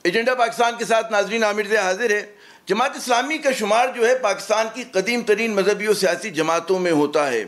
Agenda Pakistan کے ساتھ ناظرین عامر سے حاضر ہے۔ جماعت اسلامی کا شمار جو ہے پاکستان کی قدیم ترین مذہبی و سیاسی جماعتوں میں ہوتا ہے۔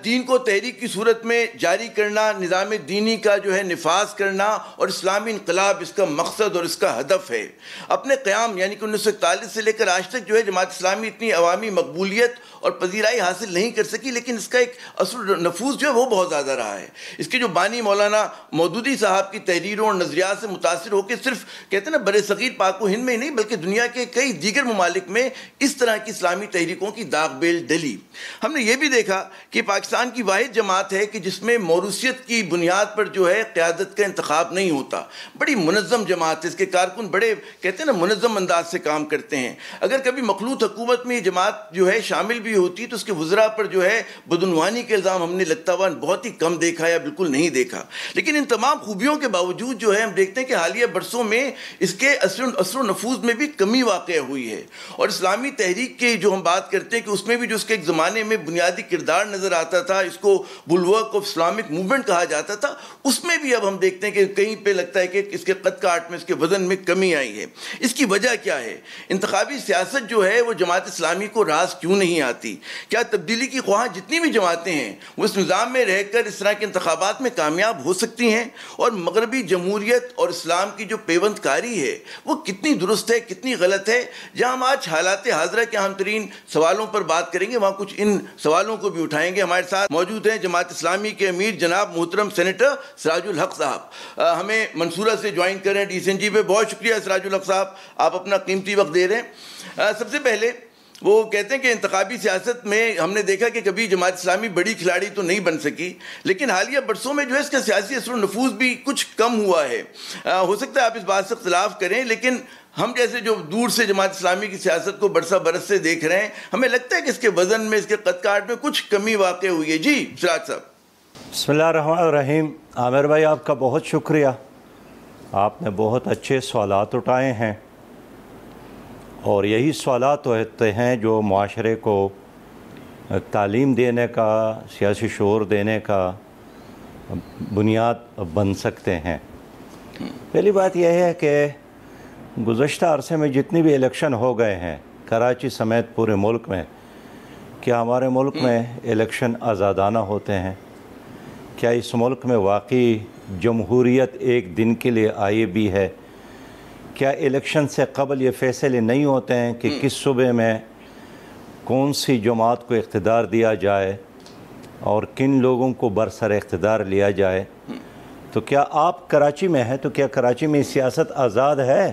دین کو تحریک کی صورت میں جاری کرنا، نظام دینی کا جو ہے نفاذ کرنا اور اسلامی انقلاب اس کا مقصد اور اس کا ہدف ہے۔ اپنے قیام یعنی کہ 1941 سے لے کر آج تک جو ہے جماعت اسلامی اتنی عوامی مقبولیت اور پذیرائی حاصل نہیں کر سکی، لیکن اس کا ایک اثر و نفوذ جو ہے وہ بہت زیادہ رہا ہے۔ اس کے جو بانی مولانا مودودی صاحب کی تحریروں اور نظریات سے متاثر ہو کے صرف کہتے ہیں نا بر صغیر پاک و ہند میں ہی نہیں بلکہ دنیا کے کئی دیگر ممالک میں اس طرح کی اسلامی تحریکوں کی داغ بیل ڈلی۔ ہم نے یہ بھی دیکھا کہ پاکستان کی واحد جماعت ہے کہ جس میں موروثیت کی بنیاد پر جو ہے قیادت کا انتخاب نہیں ہوتا۔ بڑی منظم جماعت ہے، اس کے کارکن بڑے کہتے ہیں نا منظم انداز سے کام کرتے ہیں۔ اگر کبھی مخلوط حکومت میں یہ جماعت جو ہے شامل بھی ہوتی تو اس کے وزراء پر جو ہے بدعنوانی کے الزام ہم نے لگتا ہوا بہت ہی کم دیکھا یا بالکل نہیں دیکھا۔ لیکن ان تمام خوبیوں کے باوجود جو ہے ہم دیکھتے ہیں کہ حالیہ برسوں میں اس کے اثر و نفوذ میں بھی کمی واقع ہوئی ہے۔ اور اسلامی تحریک کی جو ہم بات کرتے ہیں کہ اس میں بھی جو اس کے ایک زمانے میں بنیادی کردار نظر آتا تھا، اس کو بلورک آف اسلامک موومنٹ کہا جاتا تھا، اس میں بھی اب ہم دیکھتے ہیں کہ کہیں پہ لگتا ہے کہ اس کے قد کاٹ میں اس کے وزن میں کمی آئی ہے۔ اس کی وجہ کیا ہے؟ انتخابی سیاست جو ہے وہ جماعت اسلامی کو راس کیوں نہیں آتی؟ کیا تبدیلی کی خواہاں جتنی بھی جماعتیں ہیں وہ اس نظام میں رہ کر اس طرح کے انتخابات میں کامیاب ہو سکتی ہیں؟ اور مغربی جمہوریت اور اسلام کی جو پیوند کاری ہے وہ کتنی درست ہے، کتنی غلط ہے؟ جہاں ہم آج حالات حاضرہ کے اہم ترین سوالوں پر بات کریں گے، وہاں کچھ ان سوالوں کو بھی اٹھائیں گے۔ ہمارے ساتھ موجود ہیں جماعت اسلامی کے امیر جناب محترم سینیٹر سراج الحق صاحب، ہمیں منصورہ سے جوائن کر رہے ہیں ڈی سی این جی پہ۔ بہت شکریہ سراج الحق صاحب، آپ اپنا قیمتی وقت دے رہے ہیں۔ سب سے پہلے وہ کہتے ہیں کہ انتخابی سیاست میں ہم نے دیکھا کہ کبھی جماعت اسلامی بڑی کھلاڑی تو نہیں بن سکی، لیکن حالیہ برسوں میں جو ہے اس کا سیاسی اثر و نفوذ بھی کچھ کم ہوا ہے۔ ہو سکتا ہے آپ اس بات سے اختلاف کریں، لیکن ہم جیسے جو دور سے جماعت اسلامی کی سیاست کو برسہ برس سے دیکھ رہے ہیں، ہمیں لگتا ہے کہ اس کے وزن میں، اس کے قد کاٹ میں کچھ کمی واقع ہوئی ہے۔ جی سراج صاحب۔ بسم اللہ الرحمن الرحیم۔ عامر بھائی آپ کا بہت شکریہ، آپ نے بہت اچھے سوالات اٹھائے ہیں، اور یہی سوالات ہوتے ہیں جو معاشرے کو تعلیم دینے کا، سیاسی شعور دینے کا بنیاد بن سکتے ہیں۔ پہلی بات یہ ہے کہ گزشتہ عرصے میں جتنی بھی الیکشن ہو گئے ہیں کراچی سمیت پورے ملک میں، کیا ہمارے ملک میں الیکشن آزادانہ ہوتے ہیں؟ کیا اس ملک میں واقعی جمہوریت ایک دن کے لیے آئی بھی ہے؟ کیا الیکشن سے قبل یہ فیصلے نہیں ہوتے ہیں کہ کس صوبے میں کون سی جماعت کو اقتدار دیا جائے اور کن لوگوں کو برسر اقتدار لیا جائے؟ تو کیا آپ کراچی میں ہیں تو کیا کراچی میں سیاست آزاد ہے؟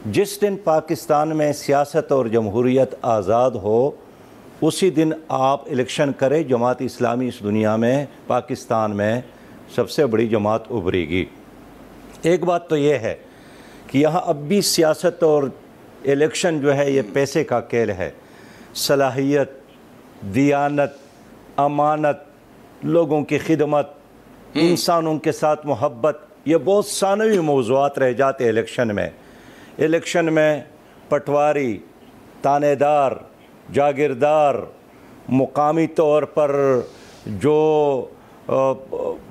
جس دن پاکستان میں سیاست اور جمہوریت آزاد ہو اسی دن آپ الیکشن کریں، جماعت اسلامی اس دنیا میں، پاکستان میں سب سے بڑی جماعت ابھرے گی۔ ایک بات تو یہ ہے کہ یہاں اب بھی سیاست اور الیکشن جو ہے یہ پیسے کا کھیل ہے۔ صلاحیت، دیانت، امانت، لوگوں کی خدمت، انسانوں کے ساتھ محبت، یہ بہت ثانوی موضوعات رہ جاتے الیکشن میں۔ الیکشن میں پٹواری، تانے دار، جاگیردار، مقامی طور پر جو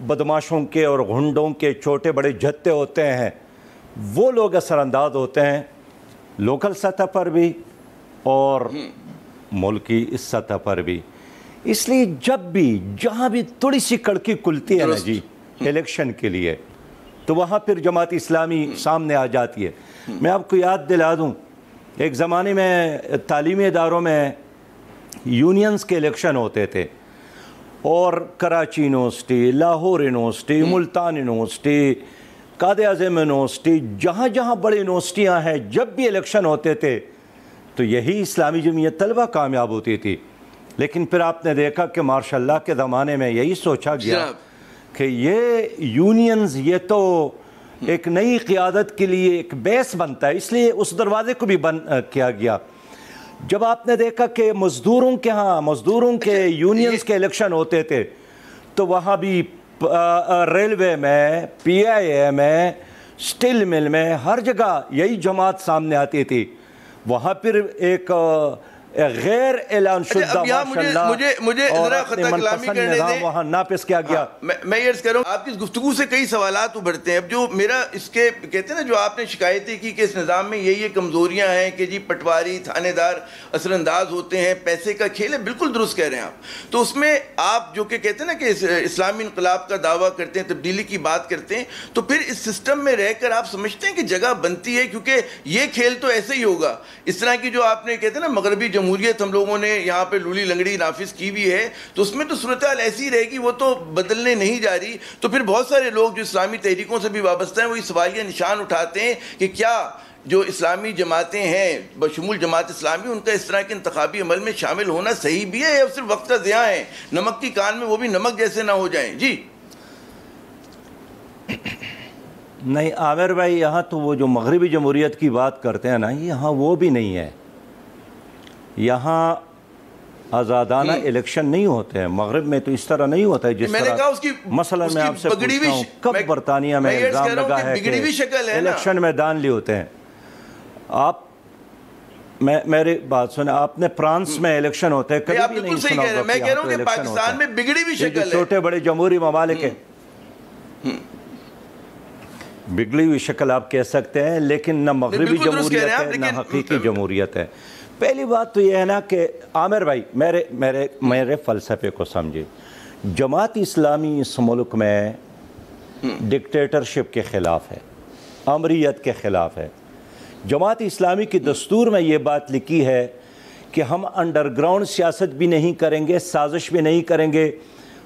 بدماشوں کے اور غنڈوں کے چھوٹے بڑے جھتے ہوتے ہیں وہ لوگ اثر انداز ہوتے ہیں، لوکل سطح پر بھی اور ملکی اس سطح پر بھی۔ اس لیے جب بھی جہاں بھی تھوڑی سی کڑکی کھلتی ہے نا جی الیکشن کے لیے، تو وہاں پھر جماعت اسلامی سامنے آ جاتی ہے۔ میں آپ کو یاد دلا دوں، ایک زمانے میں تعلیمی اداروں میں یونینز کے الیکشن ہوتے تھے، اور Karachi university, Lahore university, Multan university, Quaid Azam university, جہاں جہاں بڑی یونیورسٹیاں ہیں، جب بھی الیکشن ہوتے تھے تو یہی اسلامی جمعیت طلبہ کامیاب ہوتی تھی۔ لیکن پھر آپ نے دیکھا کہ ماشاء اللہ کے زمانے میں یہی سوچا گیا کہ یہ یونینز یہ تو ایک نئی قیادت کے لیے ایک بیس بنتا ہے، اس لیے اس دروازے کو بھی بند کیا گیا۔ جب آپ نے دیکھا کہ مزدوروں کے یونینز کے الیکشن ہوتے تھے تو وہاں بھی ریلوے میں، پی آئی اے میں، سٹیل مل میں، ہر جگہ یہی جماعت سامنے آتی تھی۔ وہاں پھر ایک غیر اعلان شدہ مجھے ذرا خطہ کلامی کرنے دیں، وہاں ناپس کیا گیا۔ میں یہ عرض کر رہا ہوں، آپ کی اس گفتگو سے کئی سوالات ابھرتے ہیں۔ اب جو میرا اس کے کہتے ہیں نا، جو آپ نے شکایتیں کی کہ اس نظام میں یہ کمزوریاں ہیں کہ جی پٹواری تھانے دار اثر انداز ہوتے ہیں، پیسے کا کھیل ہے، بالکل درست کہہ رہے ہیں آپ۔ تو اس میں آپ جو کہ کہتے ہیں نا کہ اسلامی انقلاب کا دعویٰ کرتے ہیں، تبدیلی کی بات کرتے ہیں، تو پھر اس سسٹم میں رہ کر آپ سمجھتے ہیں کہ جگہ بنتی ہے؟ کیونکہ یہ کھیل تو ایسے ہی ہوگا، اس طرح کی جو آپ نے کہتے ہیں نا مغربی جمہوریت ہم لوگوں نے یہاں پہ لولی لنگڑی نافذ کی بھی ہے، تو اس میں تو صورتحال ایسی رہے گی، وہ تو بدلنے نہیں جا رہی۔ تو پھر بہت سارے لوگ جو اسلامی تحریکوں سے بھی وابستہ ہیں وہ یہ سوالیہ نشان اٹھاتے ہیں کہ کیا جو اسلامی جماعتیں ہیں بشمول جماعت اسلامی، ان کا اس طرح کے انتخابی عمل میں شامل ہونا صحیح بھی ہے یا صرف وقت کا ضیاع ہے؟ نمک کی کان میں وہ بھی نمک جیسے نہ ہو جائیں۔ جی نہیں عامر بھائی، یہاں تو وہ جو مغربی جمہوریت کی بات کرتے ہیں نا، یہاں وہ بھی نہیں ہے۔ یہاں آزادانہ الیکشن نہیں ہوتے ہیں، مغرب میں تو اس طرح نہیں ہوتا ہے جس طرح مثلا میں آپ سے پوچھتا ہوں کب برطانیہ میں الزام لگا ہے کہ الیکشن میں دانلی ہوتے ہیں؟ آپ میری بات سنیں، آپ نے فرانس میں الیکشن ہوتے ہیں، کبھی بھی نہیں سنا ہوگا میں کہہ رہا ہوں کہ پاکستان میں بگڑی بھی شکل ہے، چھوٹے بڑے جمہوری ممالک ہیں، بگڑی ہوئی شکل آپ کہہ سکتے ہیں، لیکن نہ مغربی جمہوریت ہے نہ حقیقی جمہوریت ہے۔ پہلی بات تو یہ ہے نا کہ عامر بھائی میرے فلسفے کو سمجھے، جماعت اسلامی اس ملک میں ڈکٹیٹرشپ کے خلاف ہے، امریت کے خلاف ہے۔ جماعت اسلامی کی دستور میں یہ بات لکھی ہے کہ ہم انڈر گراؤنڈ سیاست بھی نہیں کریں گے، سازش بھی نہیں کریں گے،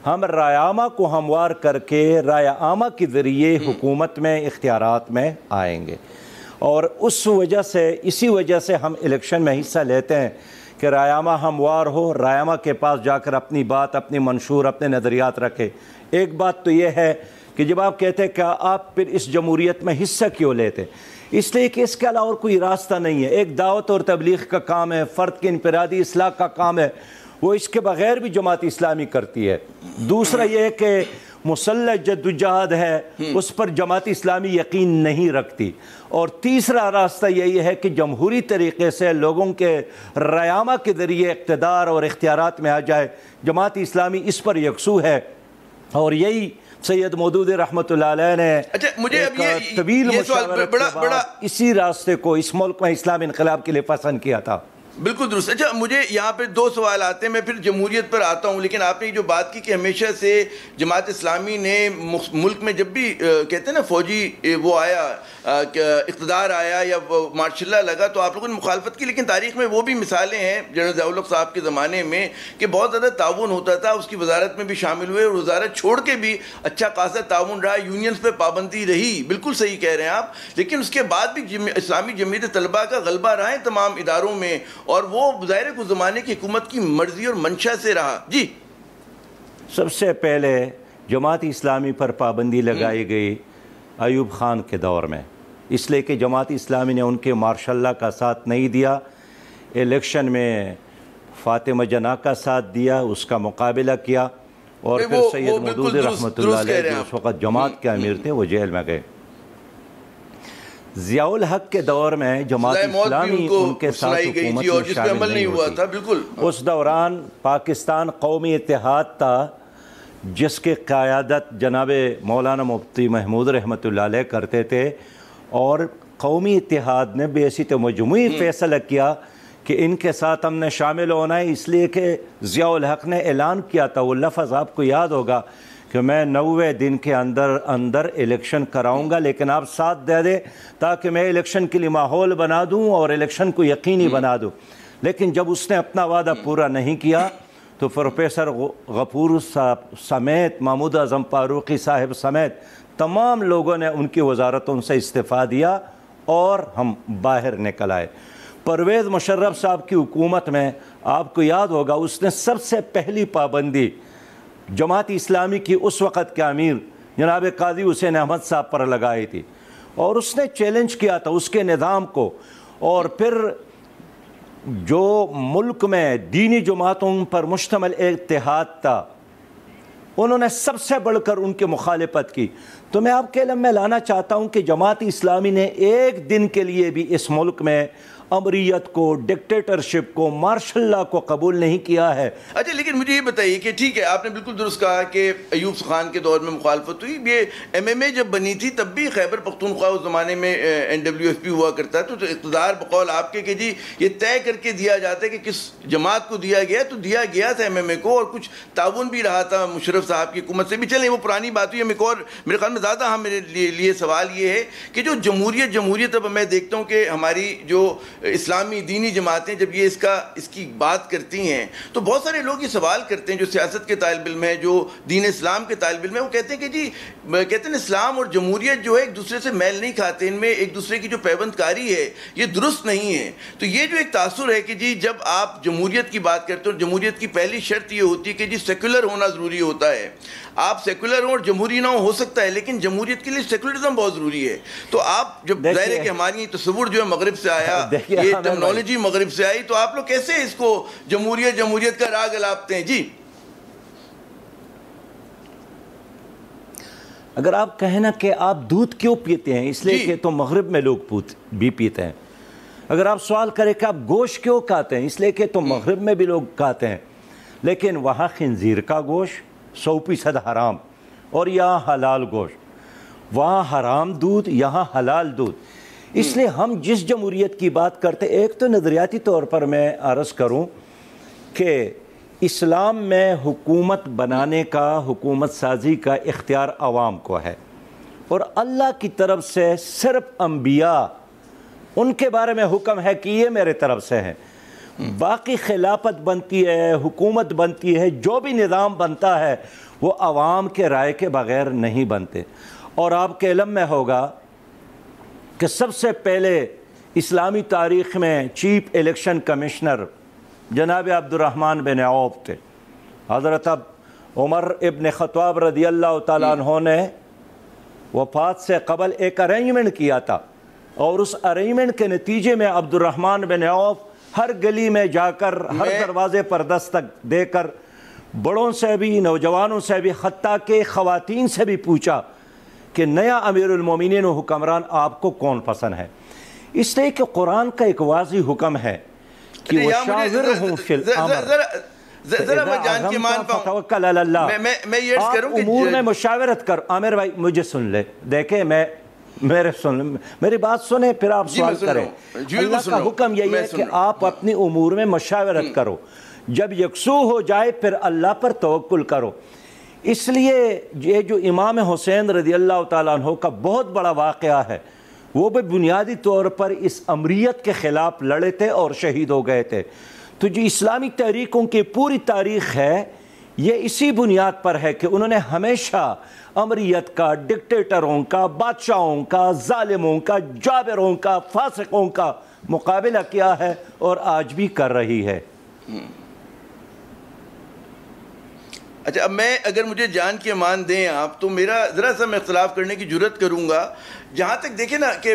ہم رائے عامہ کو ہموار کر کے رائے عامہ کے ذریعے حکومت میں اختیارات میں آئیں گے، اور اسی وجہ سے ہم الیکشن میں حصہ لیتے ہیں کہ رائے عامہ ہموار ہو، رائے عامہ کے پاس جا کر اپنی بات، اپنی منشور، اپنے نظریات رکھے۔ ایک بات تو یہ ہے کہ جب آپ کہتے ہیں کہ آپ پھر اس جمہوریت میں حصہ کیوں لیتے، اس لیے کہ اس کے علاوہ اور کوئی راستہ نہیں ہے۔ ایک دعوت اور تبلیغ کا کام ہے، فرد کی انفرادی اصلاح کا کام ہے، وہ اس کے بغیر بھی جماعت اسلامی کرتی ہے۔ دوسرا یہ کہ مسلح جدوجہد ہے، اس پر جماعت اسلامی یقین نہیں رکھتی۔ اور تیسرا راستہ یہی ہے کہ جمہوری طریقے سے لوگوں کے رائے عامہ کے ذریعے اقتدار اور اختیارات میں آ جائے۔ جماعت اسلامی اس پر یکسو ہے، اور یہی سید مودودی رحمۃ اللہ علیہ نے طویل مشاورت کے بعد اسی راستے کو اس ملک میں اسلامی انقلاب کے لیے پسند کیا تھا۔ بالکل درست۔ اچھا، مجھے یہاں پہ دو سوال آتے ہیں، میں پھر جمہوریت پر آتا ہوں، لیکن آپ نے جو بات کی کہ ہمیشہ سے جماعت اسلامی نے ملک میں جب بھی کہتے ہیں نا فوجی وہ آیا، اقتدار آیا یا مارشل لا لگا، تو آپ لوگوں نے مخالفت کی، لیکن تاریخ میں وہ بھی مثالیں ہیں جنرل ضیاء الحق صاحب کے زمانے میں کہ بہت زیادہ تعاون ہوتا تھا، اس کی وزارت میں بھی شامل ہوئے، اور وزارت چھوڑ کے بھی اچھا خاصا تعاون رہا، یونینز پہ پابندی رہی، بالکل صحیح کہہ رہے ہیں آپ، لیکن اس کے بعد بھی اسلامی جمعیت طلبہ کا غلبہ رہا ہے تمام اداروں میں، اور وہ ظاہر ہے زمانے کی حکومت کی مرضی اور منشا سے رہا۔ جی سب سے پہلے جماعت اسلامی پر پابندی لگائی گئی ایوب خان کے دور میں، اس لیے کہ جماعت اسلامی نے ان کے ماشاء اللہ کا ساتھ نہیں دیا، الیکشن میں فاطمہ جناح کا ساتھ دیا، اس کا مقابلہ کیا، اور پھر سید مودودی رحمۃ اللہ علیہ جو اس وقت جماعت کے امیر تھے وہ جیل میں گئے۔ ضیاء الحق کے دور میں جماعت اسلامی ان کے ساتھ حکومت میں شامل نہیں ہوتی۔ اس دوران پاکستان قومی اتحاد تھا، جس کی قیادت جناب مولانا مفتی محمود رحمۃ اللہ علیہ کرتے تھے، اور قومی اتحاد نے بحیثیت مجموعی فیصلہ کیا کہ ان کے ساتھ ہم نے شامل ہونا ہے، اس لیے کہ ضیاء الحق نے اعلان کیا تھا، وہ لفظ آپ کو یاد ہوگا کہ میں 90 دن کے اندر الیکشن کراؤں گا، لیکن آپ ساتھ دے دیں تاکہ میں الیکشن کے لیے ماحول بنا دوں اور الیکشن کو یقینی بنا دوں۔ لیکن جب اس نے اپنا وعدہ پورا نہیں کیا تو پروفیسر غفور صاحب سمیت، محمود اعظم فاروقی صاحب سمیت تمام لوگوں نے ان کی وزارتوں سے استعفیٰ دیا اور ہم باہر نکل آئے۔ پرویز مشرف صاحب کی حکومت میں آپ کو یاد ہوگا اس نے سب سے پہلی پابندی جماعت اسلامی کی اس وقت کے امیر جناب قاضی حسین احمد صاحب پر لگائی تھی، اور اس نے چیلنج کیا تھا اس کے نظام کو، اور پھر جو ملک میں دینی جماعتوں پر مشتمل اتحاد تھا انہوں نے سب سے بڑھ کر ان کی مخالفت کی۔ تو میں آپ کے علم میں لانا چاہتا ہوں کہ جماعت اسلامی نے ایک دن کے لیے بھی اس ملک میں امریت کو، ڈکٹیٹرشپ کو، مارشل لا کو قبول نہیں کیا ہے۔ اچھا لیکن مجھے یہ بتائیے کہ ٹھیک ہے آپ نے بالکل درست کہا کہ ایوب خان کے دور میں مخالفت ہوئی، یہ ایم ایم اے جب بنی تھی تب بھی خیبر پختونخوا اس زمانے میں NWFP ہوا کرتا ہے، تو اقتدار بقول آپ کے کہ جی یہ طے کر کے دیا جاتا ہے کہ کس جماعت کو دیا گیا، تو دیا گیا تھا ایم ایم اے کو، اور کچھ تعاون بھی رہا تھا مشرف صاحب کی حکومت سے بھی۔ چلیں وہ پرانی بات ہوئی، ایک اور میرے خیال میں زیادہ میرے لیے سوال یہ ہے کہ جو جمہوریت اب میں دیکھتا ہوں کہ ہماری جو اسلامی دینی جماعتیں جب یہ اس کی بات کرتی ہیں تو بہت سارے لوگ یہ سوال کرتے ہیں جو سیاست کے طالب علم ہیں، جو دین اسلام کے طالب علم ہیں، وہ کہتے ہیں کہ جی کہتے ہیں اسلام اور جمہوریت جو ہے ایک دوسرے سے میل نہیں کھاتے، ان میں ایک دوسرے کی جو پیوند کاری ہے یہ درست نہیں ہے۔ تو یہ جو ایک تاثر ہے کہ جی جب آپ جمہوریت کی بات کرتے ہیں، اور جمہوریت کی پہلی شرط یہ ہوتی ہے کہ جی سیکولر ہونا ضروری ہوتا ہے، آپ سیکولر ہوں اور جمہوری نہ ہو سکتا ہے، لیکن جمہوریت کے لیے سیکولرزم بہت ضروری ہے۔ تو آپ جب ظاہر ہے کہ ہماری تصور جو ہے مغرب سے آیا، یہ ٹرمنالوجی مغرب سے آئی، تو آپ لوگ کیسے اس کو جمہوریت کا راگ الاپتے ہیں؟ جی اگر آپ کہیں نا کہ آپ دودھ کیوں پیتے ہیں، اس لیے کہ تو مغرب میں لوگ بھی پیتے ہیں۔ اگر آپ سوال کریں کہ آپ گوشت کیوں کھاتے ہیں، اس لیے کہ تو مغرب میں بھی لوگ کھاتے ہیں، لیکن وہاں خنزیر کا گوشت 100% حرام، اور یہاں حلال گوشت، وہاں حرام دودھ، یہاں حلال دودھ۔ اس لیے ہم جس جمہوریت کی بات کرتے، ایک تو نظریاتی طور پر میں عرض کروں کہ اسلام میں حکومت بنانے کا، حکومت سازی کا اختیار عوام کو ہے، اور اللہ کی طرف سے صرف انبیاء، ان کے بارے میں حکم ہے کہ یہ میرے طرف سے ہے۔ باقی خلافت بنتی ہے، حکومت بنتی ہے، جو بھی نظام بنتا ہے وہ عوام کے رائے کے بغیر نہیں بنتے۔ اور آپ کے علم میں ہوگا کہ سب سے پہلے اسلامی تاریخ میں چیف الیکشن کمشنر جناب عبد الرحمن بن عوف تھے۔ حضرت عمر ابن خطاب رضی اللہ تعالیٰ عنہ نے وفات سے قبل ایک ارینجمنٹ کیا تھا، اور اس ارینجمنٹ کے نتیجے میں عبد الرحمن بن عوف ہر گلی میں جا کر، ہر دروازے پر دستک دے کر، بڑوں سے بھی، نوجوانوں سے بھی، حتیٰ کہ خواتین سے بھی پوچھا کہ نیا امیر المومنین و حکمران آپ کو کون پسند ہے۔ اس لیے کہ قرآن کا ایک واضح حکم ہے کہ وَشَاوِرْهُمْ فِي الْأَمْرِ ذرا میں جان کے مان پاؤں، فَتَوَكَّلْ عَلَى اللَّهِ، میں یہ عرض کروں کہ امور میں مشاورت کر۔ عامر بھائی مجھے سن لے، دیکھیں میری بات سنیں پھر آپ سوال کریں۔ اللہ کا حکم یہی ہے کہ آپ اپنی امور میں مشاورت کرو، جب یکسو ہو جائے پھر اللہ پر توکل کرو۔ اس لیے یہ جو امام حسین رضی اللہ تعالیٰ عنہ کا بہت بڑا واقعہ ہے، وہ بھی بنیادی طور پر اس امریت کے خلاف لڑے تھے اور شہید ہو گئے تھے۔ تو جو اسلامی تحریکوں کی پوری تاریخ ہے، یہ اسی بنیاد پر ہے کہ انہوں نے ہمیشہ امریت کا، ڈکٹیٹروں کا، بادشاہوں کا، ظالموں کا، جابروں کا، فاسقوں کا مقابلہ کیا ہے، اور آج بھی کر رہی ہے۔ اچھا اب میں اگر مجھے جان کے مان دیں آپ، تو میرا ذرا سا میں اختلاف کرنے کی جرت کروں گا۔ جہاں تک دیکھیں نا کہ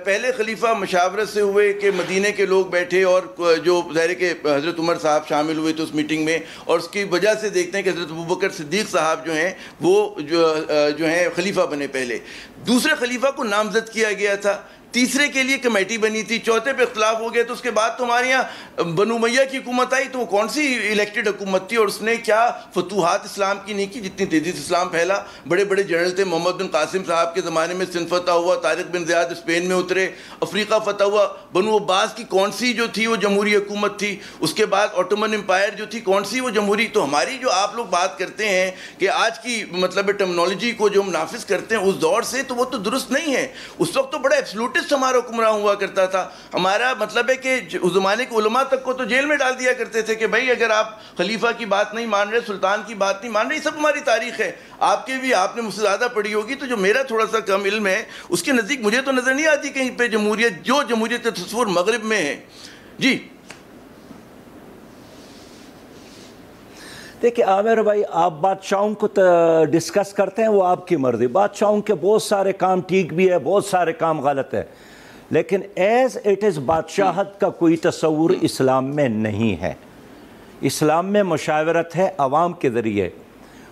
پہلے خلیفہ مشاورت سے ہوئے کہ مدینے کے لوگ بیٹھے، اور جو ظاہر کہ حضرت عمر صاحب شامل ہوئے تھے اس میٹنگ میں، اور اس کی وجہ سے دیکھتے ہیں کہ حضرت ابوبکر صدیق صاحب جو ہیں وہ جو ہیں خلیفہ بنے پہلے۔ دوسرے خلیفہ کو نامزد کیا گیا تھا، تیسرے کے لیے کمیٹی بنی تھی، چوتھے پہ اختلاف ہو گیا، تو اس کے بعد تو ہمارے یہاں بنو امیہ کی حکومت آئی، تو وہ کون سی الیکٹڈ حکومت تھی، اور اس نے کیا فتوحات اسلام کی نہیں کی جتنی تیزی سے اسلام پھیلا۔ بڑے بڑے جنرل تھے، محمد بن قاسم صاحب کے زمانے میں سندھ فتح ہوا، طارق بن زیاد اسپین میں اترے، افریقہ فتح ہوا، بنو عباس کی کون سی جو تھی وہ جمہوری حکومت تھی، اس کے بعد آٹومن امپائر جو تھی کون سی وہ جمہوری۔ تو ہماری جو آپ لوگ بات کرتے ہیں کہ آج کی مطلب ٹرمنالوجی کو جو ہم نافذ کرتے ہیں اس دور سے، تو وہ تو درست نہیں ہے۔ اس وقت تو بڑا ایبسلوٹسٹ ہمارا حکمراں ہوا کرتا تھا، ہمارا مطلب ہے کہ اس زمانے کے علماء تک کو تو جیل میں ڈال دیا کرتے تھے کہ بھائی اگر آپ خلیفہ کی بات نہیں مان رہے، سلطان کی بات نہیں مان رہے، یہ سب ہماری تاریخ ہے۔ آپ کے بھی، آپ نے مجھ سے زیادہ پڑھی ہوگی، تو جو میرا تھوڑا سا کم علم ہے اس کے نزدیک مجھے تو نظر نہیں آتی کہیں پہ جمہوریت، جو جمہوریت کا تصور مغرب میں ہے۔ جی دیکھیں عامر بھائی، آپ بادشاہوں کو ڈسکس کرتے ہیں، وہ آپ کی مرضی، بادشاہوں کے بہت سارے کام ٹھیک بھی ہے، بہت سارے کام غلط ہے، لیکن ایز اٹ از بادشاہت کا کوئی تصور اسلام میں نہیں ہے۔ اسلام میں مشاورت ہے عوام کے ذریعے،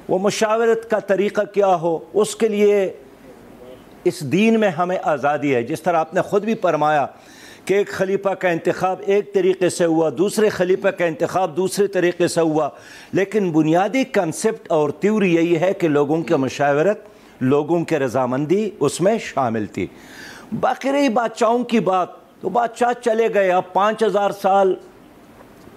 وہ مشاورت کا طریقہ کیا ہو اس کے لیے اس دین میں ہمیں آزادی ہے۔ جس طرح آپ نے خود بھی فرمایا کہ ایک خلیفہ کا انتخاب ایک طریقے سے ہوا، دوسرے خلیفہ کا انتخاب دوسرے طریقے سے ہوا، لیکن بنیادی کنسپٹ اور تیوری یہی ہے کہ لوگوں کی مشاورت، لوگوں کے رضامندی اس میں شامل تھی۔ باقی رہی بادشاہوں کی بات، تو بادشاہ چلے گئے، اب 5000 سال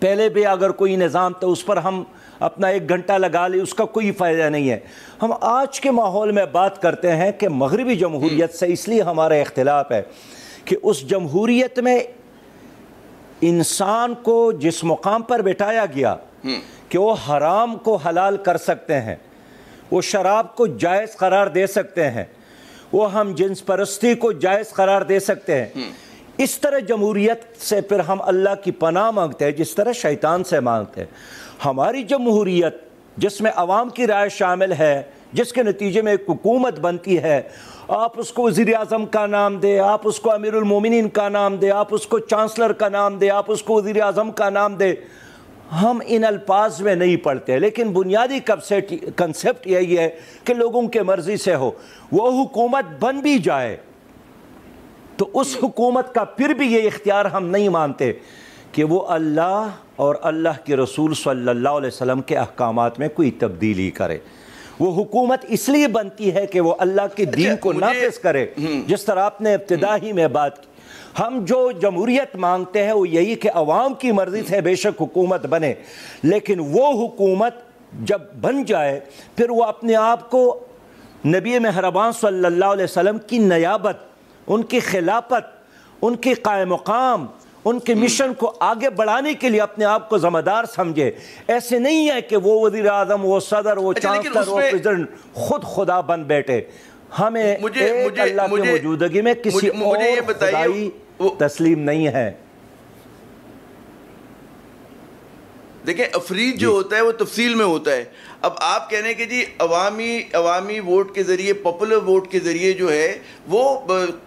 پہلے بھی اگر کوئی نظام تو اس پر ہم اپنا 1 گھنٹہ لگا لیں، اس کا کوئی فائدہ نہیں ہے۔ ہم آج کے ماحول میں بات کرتے ہیں کہ مغربی جمہوریت سے اس لیے ہمارا اختلاف ہے کہ اس جمہوریت میں انسان کو جس مقام پر بٹھایا گیا کہ وہ حرام کو حلال کر سکتے ہیں، وہ شراب کو جائز قرار دے سکتے ہیں، وہ ہم جنس پرستی کو جائز قرار دے سکتے ہیں، اس طرح جمہوریت سے پھر ہم اللہ کی پناہ مانگتے ہیں جس طرح شیطان سے مانگتے ہیں۔ ہماری جمہوریت جس میں عوام کی رائے شامل ہے، جس کے نتیجے میں ایک حکومت بنتی ہے، آپ اس کو وزیر اعظم کا نام دے، آپ اس کو امیر المومنین کا نام دے، آپ اس کو چانسلر کا نام دے، آپ اس کو وزیر اعظم کا نام دے، ہم ان الفاظ میں نہیں پڑھتے، لیکن بنیادی کنسپٹ یہی ہے کہ لوگوں کے مرضی سے ہو۔ وہ حکومت بن بھی جائے تو اس حکومت کا پھر بھی یہ اختیار ہم نہیں مانتے کہ وہ اللہ اور اللہ کے رسول صلی اللہ علیہ وسلم کے احکامات میں کوئی تبدیلی کرے۔ وہ حکومت اس لیے بنتی ہے کہ وہ اللہ کے دین کو نافذ کرے، جس طرح آپ نے ابتدا ہی میں بات کی۔ ہم جو جمہوریت مانگتے ہیں وہ یہی کہ عوام کی مرضی سے بے شک حکومت بنے، لیکن وہ حکومت جب بن جائے پھر وہ اپنے آپ کو نبی مہربان صلی اللہ علیہ وسلم کی نیابت، ان کی خلافت، ان کی قائم مقام، ان کے مشن کو آگے بڑھانے کے لیے اپنے آپ کو ذمہ دار سمجھے۔ ایسے نہیں ہے کہ وہ وزیر اعظم، وہ صدر، وہ چانسلر، وہ پریزیڈنٹ خود خدا بن بیٹھے۔ ہمیں ایک اللہ کی موجودگی میں کسی اور خدائی تسلیم نہیں ہے۔ دیکھیں افرید جو ہوتا ہے وہ تفصیل میں ہوتا ہے۔ اب آپ کہنے کہ جی عوامی ووٹ کے ذریعے، پاپولر ووٹ کے ذریعے جو ہے وہ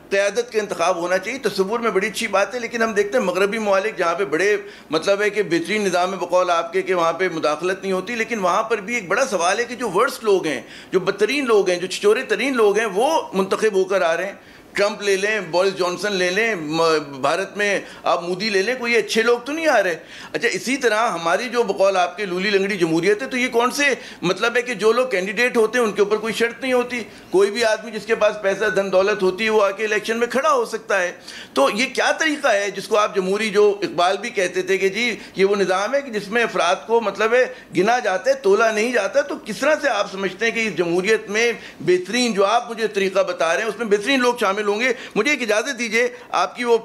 قیادت کا انتخاب ہونا چاہیے، تصور میں بڑی اچھی بات ہے، لیکن ہم دیکھتے ہیں مغربی ممالک جہاں پہ بڑے مطلب ہے کہ بہترین نظام ہے بقول آپ کے کہ وہاں پہ مداخلت نہیں ہوتی، لیکن وہاں پر بھی ایک بڑا سوال ہے کہ جو ورسٹ لوگ ہیں، جو بدترین لوگ ہیں، جو چھچورے ترین لوگ ہیں، وہ منتخب ہو کر آ رہے ہیں۔ ٹرمپ لے لیں، بورس جانسن لے لیں، بھارت میں آپ مودی لے لیں، کوئی اچھے لوگ تو نہیں آ رہے۔ اچھا اسی طرح ہماری جو بقول آپ کے لولی لنگڑی جمہوریت ہے، تو یہ کون سے مطلب ہے کہ جو لوگ کینڈیڈیٹ ہوتے ہیں ان کے اوپر کوئی شرط نہیں ہوتی، کوئی بھی آدمی جس کے پاس پیسہ دھن دولت ہوتی ہے وہ آ کے الیکشن میں کھڑا ہو سکتا ہے۔ تو یہ کیا طریقہ ہے جس کو آپ جمہوری، جو اقبال بھی کہتے تھے کہ جی یہ وہ نظام ہے کہ جس میں افراد کو مطلب ہے گنا جاتا ہے، تولا نہیں جاتا، تو کس طرح سے آپ سمجھتے ہیں کہ اس جمہوریت میں بہترین جو آپ مجھے طریقہ بتا رہے ہیں اس میں بہترین لوگ شامل ہوں گے؟ مجھے ایک اجازت دیجئے، آپ کی وہ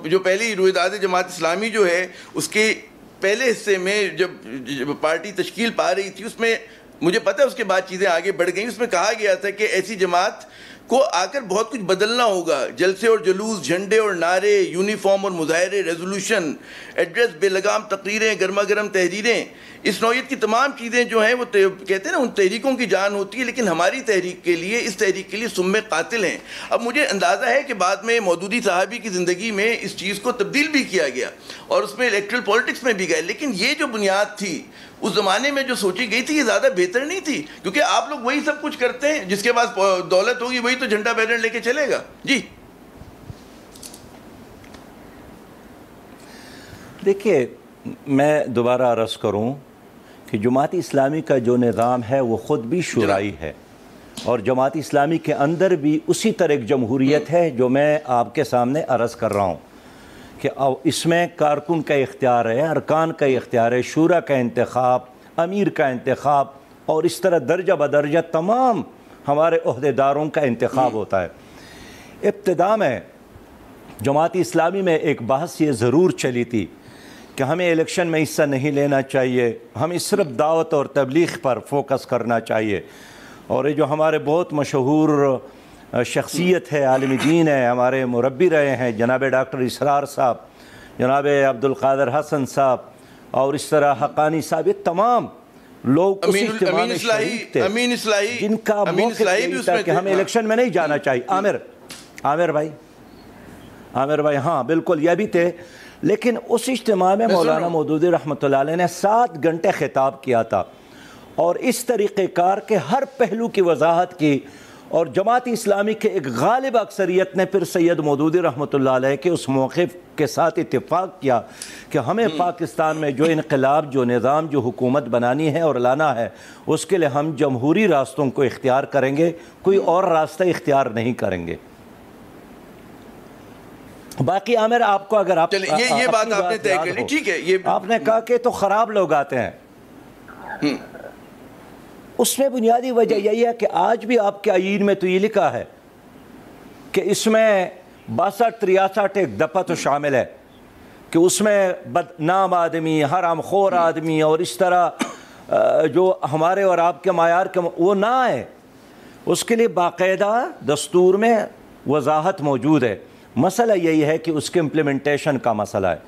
جو پہلی رویداد جماعت اسلامی جو ہے اس کے پہلے حصے میں جب پارٹی تشکیل پا رہی تھی، اس میں مجھے پتہ ہے اس کے بعد چیزیں آگے بڑھ گئیں، اس میں کہا گیا تھا کہ ایسی جماعت کو آ کر بہت کچھ بدلنا ہوگا، جلسے اور جلوس، جھنڈے اور نعرے، یونیفارم اور مظاہرے، ریزولوشن، ایڈریس، بے لگام تقریریں، گرما گرم تحریریں، اس نوعیت کی تمام چیزیں جو ہیں وہ کہتے ہیں نا ان تحریکوں کی جان ہوتی ہے، لیکن ہماری تحریک کے لیے، اس تحریک کے لیے سم قاتل ہیں۔ اب مجھے اندازہ ہے کہ بعد میں مودودی صحابی کی زندگی میں اس چیز کو تبدیل بھی کیا گیا اور اس میں الیکٹرل پولیٹکس میں بھی گئے، لیکن یہ جو بنیاد تھی اس زمانے میں جو سوچی گئی تھی یہ زیادہ بہتر نہیں تھی، کیونکہ آپ لوگ وہی سب کچھ کرتے ہیں، جس کے پاس دولت ہوگی وہی تو جھنڈا بینر لے کے چلے گا۔ جی دیکھیے، میں دوبارہ عرض کروں کہ جماعت اسلامی کا جو نظام ہے وہ خود بھی شورائی ہے، اور جماعت اسلامی کے اندر بھی اسی طرح ایک جمہوریت ہے جو میں آپ کے سامنے عرض کر رہا ہوں کہ اس میں کارکن کا اختیار ہے، ارکان کا اختیار ہے، شورا کا انتخاب، امیر کا انتخاب، اور اس طرح درجہ بدرجہ تمام ہمارے عہدیداروں کا انتخاب ہوتا ہے۔ ابتدا میں جماعت اسلامی میں ایک بحث یہ ضرور چلی تھی کہ ہمیں الیکشن میں حصہ نہیں لینا چاہیے، ہمیں صرف دعوت اور تبلیغ پر فوکس کرنا چاہیے، اور یہ جو ہمارے بہت مشہور شخصیت ہے، عالم دین ہے، ہمارے مربی رہے ہیں جناب ڈاکٹر اسرار صاحب، جناب عبدالقادر حسن صاحب، اور اس طرح حقانی صاحب، یہ تمام لوگ اس اجتماع میں شریک تھے جن کا موقف یہی تھا کہ ہمیں الیکشن میں نہیں جانا چاہیے۔ عامر بھائی ہاں بالکل یہ بھی تھے، لیکن اس اجتماع میں مولانا مودودی رحمۃ اللہ علیہ نے 7 گھنٹے خطاب کیا تھا، اور اس طریقہ کار کے ہر پہلو کی وضاحت کی، اور جماعت اسلامی کے ایک غالب اکثریت نے پھر سید مودودی رحمۃ اللہ علیہ کے اس موقف کے ساتھ اتفاق کیا کہ ہمیں پاکستان میں جو انقلاب، جو نظام، جو حکومت بنانی ہے اور لانا ہے، اس کے لیے ہم جمہوری راستوں کو اختیار کریں گے، کوئی اور راستہ اختیار نہیں کریں گے۔ باقی عامر آپ کو اگر آپ یہ بات آپ نے طے کر لی، ٹھیک ہے، یہ آپ نے کہا کہ تو خراب لوگ آتے ہیں، اس میں بنیادی وجہ یہی ہے کہ آج بھی آپ کے آئین میں تو یہ لکھا ہے کہ اس میں 62-63 ایک دفعہ تو شامل ہے کہ اس میں بدنام آدمی، حرام خور آدمی اور اس طرح جو ہمارے اور آپ کے معیار کے وہ نہ آئے۔ اس کے لیے باقاعدہ دستور میں وضاحت موجود ہے۔ مسئلہ یہی ہے کہ اس کے امپلیمنٹیشن کا مسئلہ ہے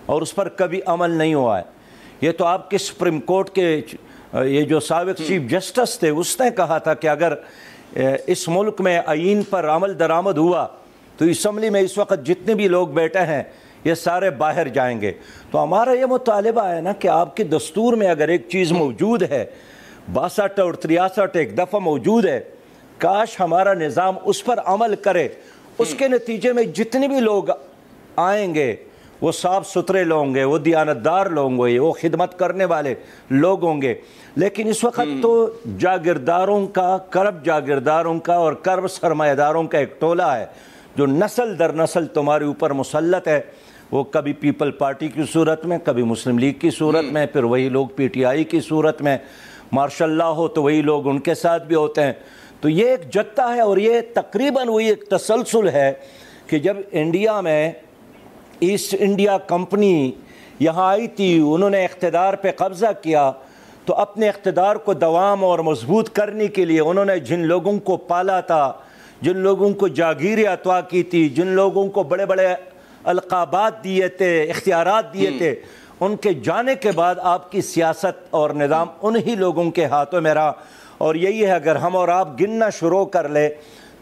اور اس پر کبھی عمل نہیں ہوا ہے۔ یہ تو آپ کے سپریم کورٹ کے یہ جو سابق چیف جسٹس تھے اس نے کہا تھا کہ اگر اس ملک میں آئین پر عمل درآمد ہوا تو اسمبلی میں اس وقت جتنے بھی لوگ بیٹھے ہیں یہ سارے باہر جائیں گے۔ تو ہمارا یہ مطالبہ ہے نا کہ آپ کے دستور میں اگر ایک چیز موجود ہے، 62 اور 63 ایک دفعہ موجود ہے، کاش ہمارا نظام اس پر عمل کرے۔ اس کے نتیجے میں جتنے بھی لوگ آئیں گے وہ صاف ستھرے لوگ ہوں گے، وہ دیانتدار لوگ ہوں گے، وہ خدمت کرنے والے لوگ ہوں گے۔ لیکن اس وقت تو جاگیرداروں کا، کرب جاگیرداروں کا اور کرب سرمایہ داروں کا ایک ٹولہ ہے جو نسل در نسل تمہارے اوپر مسلط ہے۔ وہ کبھی پیپل پارٹی کی صورت میں، کبھی مسلم لیگ کی صورت میں، پھر وہی لوگ پی ٹی آئی کی صورت میں، ماشاء اللہ ہو تو وہی لوگ ان کے ساتھ بھی ہوتے ہیں۔ تو یہ ایک جتہ ہے اور یہ تقریباً وہی ایک تسلسل ہے کہ جب انڈیا میں ایسٹ انڈیا کمپنی یہاں آئی تھی، انہوں نے اقتدار پہ قبضہ کیا، تو اپنے اقتدار کو دوام اور مضبوط کرنے کے لیے انہوں نے جن لوگوں کو پالا تھا، جن لوگوں کو جاگیریں عطا کی تھی، جن لوگوں کو بڑے بڑے القابات دیے تھے، اختیارات دیے تھے، ان کے جانے کے بعد آپ کی سیاست اور نظام انہی لوگوں کے ہاتھوں میں رہا۔ اور یہی ہے، اگر ہم اور آپ گننا شروع کر لیں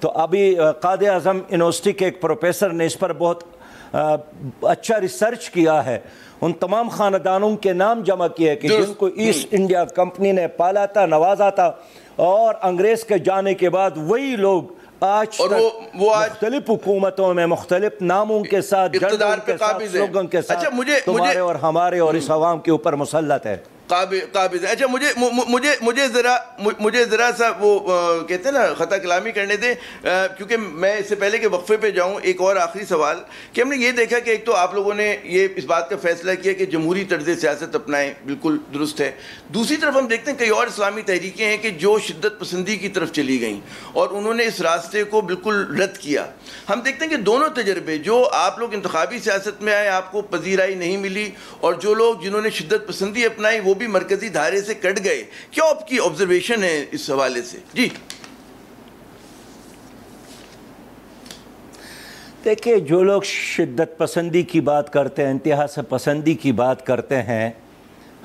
تو ابھی قائد اعظم یونیورسٹی کے ایک پروفیسر نے اس پر بہت اچھا ریسرچ کیا ہے، ان تمام خاندانوں کے نام جمع کیے کہ جن کو ایسٹ انڈیا کمپنی نے پالا تھا، نوازا تھا، اور انگریز کے جانے کے بعد وہی لوگ آج تک مختلف حکومتوں میں مختلف ناموں کے ساتھ، جنڈوں کے ساتھ، سلوگن کے ساتھ تمہارے اور ہمارے اور اس عوام کے اوپر مسلط ہے۔ قابض ہے۔ اچھا مجھے ذرا سا وہ کہتے ہیں نا خطا کلامی کرنے دیں، کیونکہ میں اس سے پہلے کہ وقفے پہ جاؤں ایک اور آخری سوال کہ ہم نے یہ دیکھا کہ ایک تو آپ لوگوں نے یہ اس بات کا فیصلہ کیا کہ جمہوری طرز سیاست اپنائیں، بالکل درست ہے۔ دوسری طرف ہم دیکھتے ہیں کئی اور اسلامی تحریکیں ہیں کہ جو شدت پسندی کی طرف چلی گئیں اور انہوں نے اس راستے کو بالکل رد کیا۔ ہم دیکھتے ہیں کہ دونوں تجربے، جو آپ لوگ انتخابی سیاست میں آئے آپ کو پذیرائی نہیں ملی، اور جو لوگ جنہوں نے شدت پسندی اپنائی وہ بھی مرکزی دھارے سے کٹ گئے۔ کیا آپ کی آبزرویشن ہے اس حوالے سے؟ جی دیکھیں، جو لوگ شدت پسندی کی بات کرتے ہیں، انتہا سے پسندی کی بات کرتے ہیں،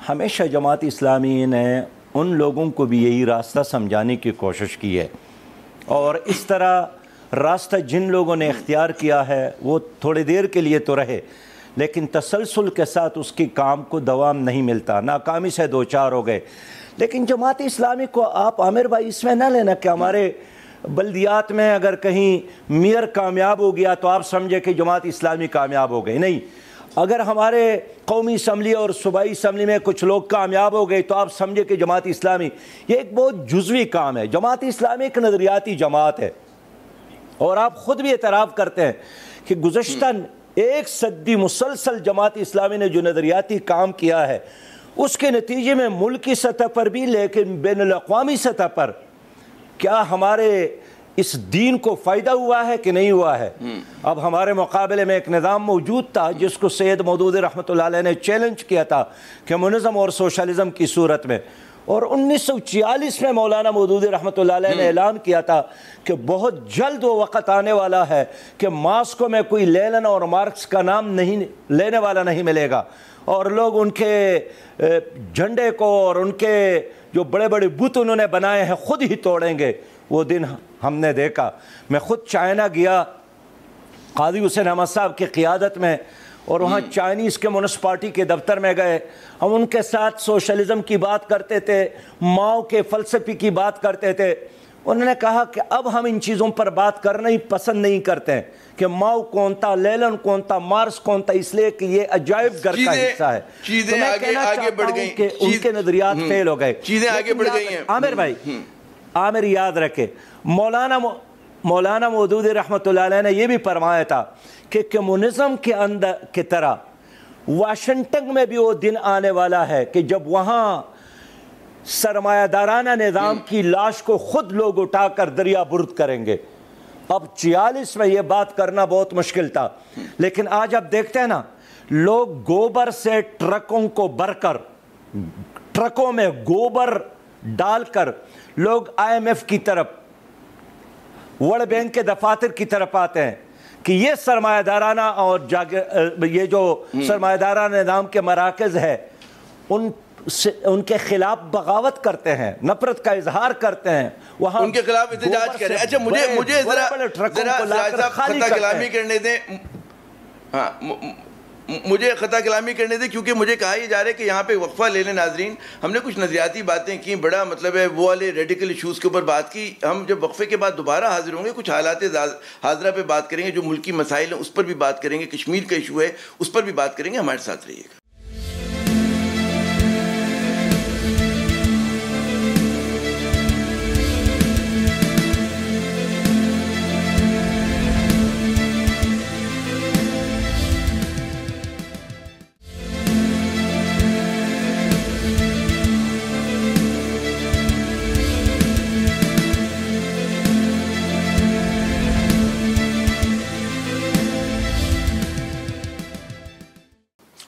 ہمیشہ جماعت اسلامی نے ان لوگوں کو بھی یہی راستہ سمجھانے کی کوشش کی ہے، اور اس طرح راستہ جن لوگوں نے اختیار کیا ہے وہ تھوڑی دیر کے لیے تو رہے، لیکن تسلسل کے ساتھ اس کی کام کو دوام نہیں ملتا، ناکامی سے دو چار ہو گئے۔ لیکن جماعت اسلامی کو آپ عامر بھائی اس میں نہ لینا کہ ہمارے بلدیات میں اگر کہیں میئر کامیاب ہو گیا تو آپ سمجھے کہ جماعت اسلامی کامیاب ہو گئی، نہیں۔ اگر ہمارے قومی اسمبلی اور صوبائی اسمبلی میں کچھ لوگ کامیاب ہو گئے تو آپ سمجھے کہ جماعت اسلامی، یہ ایک بہت جزوی کام ہے۔ جماعت اسلامی ایک نظریاتی جماعت ہے، اور آپ خود بھی اعتراف کرتے ہیں کہ گزشتہ ایک صدی مسلسل جماعت اسلامی نے جو نظریاتی کام کیا ہے اس کے نتیجے میں ملکی سطح پر بھی، لیکن بین الاقوامی سطح پر کیا ہمارے اس دین کو فائدہ ہوا ہے کہ نہیں ہوا ہے؟ اب ہمارے مقابلے میں ایک نظام موجود تھا جس کو سید مودودی رحمۃ اللہ علیہ نے چیلنج کیا تھا کمیونزم اور سوشلزم کی صورت میں، اور 1946 میں مولانا مودودی رحمۃ اللہ علیہ نے اعلان کیا تھا کہ بہت جلد وہ وقت آنے والا ہے کہ ماسکو میں کوئی لینن اور مارکس کا نام نہیں لینے والا نہیں ملے گا، اور لوگ ان کے جھنڈے کو اور ان کے جو بڑے بڑے بت انہوں نے بنائے ہیں خود ہی توڑیں گے۔ وہ دن ہم نے دیکھا۔ میں خود چائنا گیا قاضی حسین احمد صاحب کی قیادت میں، اور وہاں چائنیز کمیونسٹ پارٹی کے دفتر میں گئے، ہم ان کے ساتھ سوشلزم کی بات کرتے تھے، ماؤ کے فلسفے کی بات کرتے تھے۔ انہوں نے کہا کہ اب ہم ان چیزوں پر بات کرنا ہی پسند نہیں کرتے ہیں کہ ماؤ کون تھا، لینن کون تھا، مارس کون تھا، اس لیے کہ یہ عجائب گھر کا حصہ ہے. چیزیں آگے بڑھ گئی کہ ان کے نظریات فیل ہو گئے. چیزیں آگے بڑھ گئی ہیں. عامر بھائی، عامر یاد رکھے مولانا مودودی رحمۃ اللہ علیہ نے یہ بھی فرمایا تھا کہ کمیونزم کے اندر کی طرح واشنگٹن میں بھی وہ دن آنے والا ہے کہ جب وہاں سرمایہ دارانہ نظام کی لاش کو خود لوگ اٹھا کر دریا برد کریں گے. اب 46 میں یہ بات کرنا بہت مشکل تھا، لیکن آج آپ دیکھتے ہیں نا، لوگ گوبر سے ٹرکوں کو بھر کر، ٹرکوں میں گوبر ڈال کر لوگ IMF کی طرف، ورلڈ بینک کے دفاتر کی طرف آتے ہیں کہ یہ سرمایہ دارانہ اور یہ جو سرمایہ دارانہ نظام کے مراکز ہے ان کے خلاف بغاوت کرتے ہیں، نفرت کا اظہار کرتے ہیں، وہاں ان کے خلاف احتجاج کریں. اچھا مجھے ذرا خطا کلامی کرنے دیں. ہاں مجھے خطا کلامی کرنے دیں، کیونکہ مجھے کہا یہ جا رہا ہے کہ یہاں پہ وقفہ لے لیں. ناظرین، ہم نے کچھ نظریاتی باتیں کی، بڑا مطلب ہے وہ والے ریڈیکل ایشوز کے اوپر بات کی. ہم جب وقفے کے بعد دوبارہ حاضر ہوں گے کچھ حالات حاضرہ پہ بات کریں گے، جو ملکی مسائل ہیں اس پر بھی بات کریں گے، کشمیر کا ایشو ہے اس پر بھی بات کریں گے. ہمارے ساتھ رہیے گا.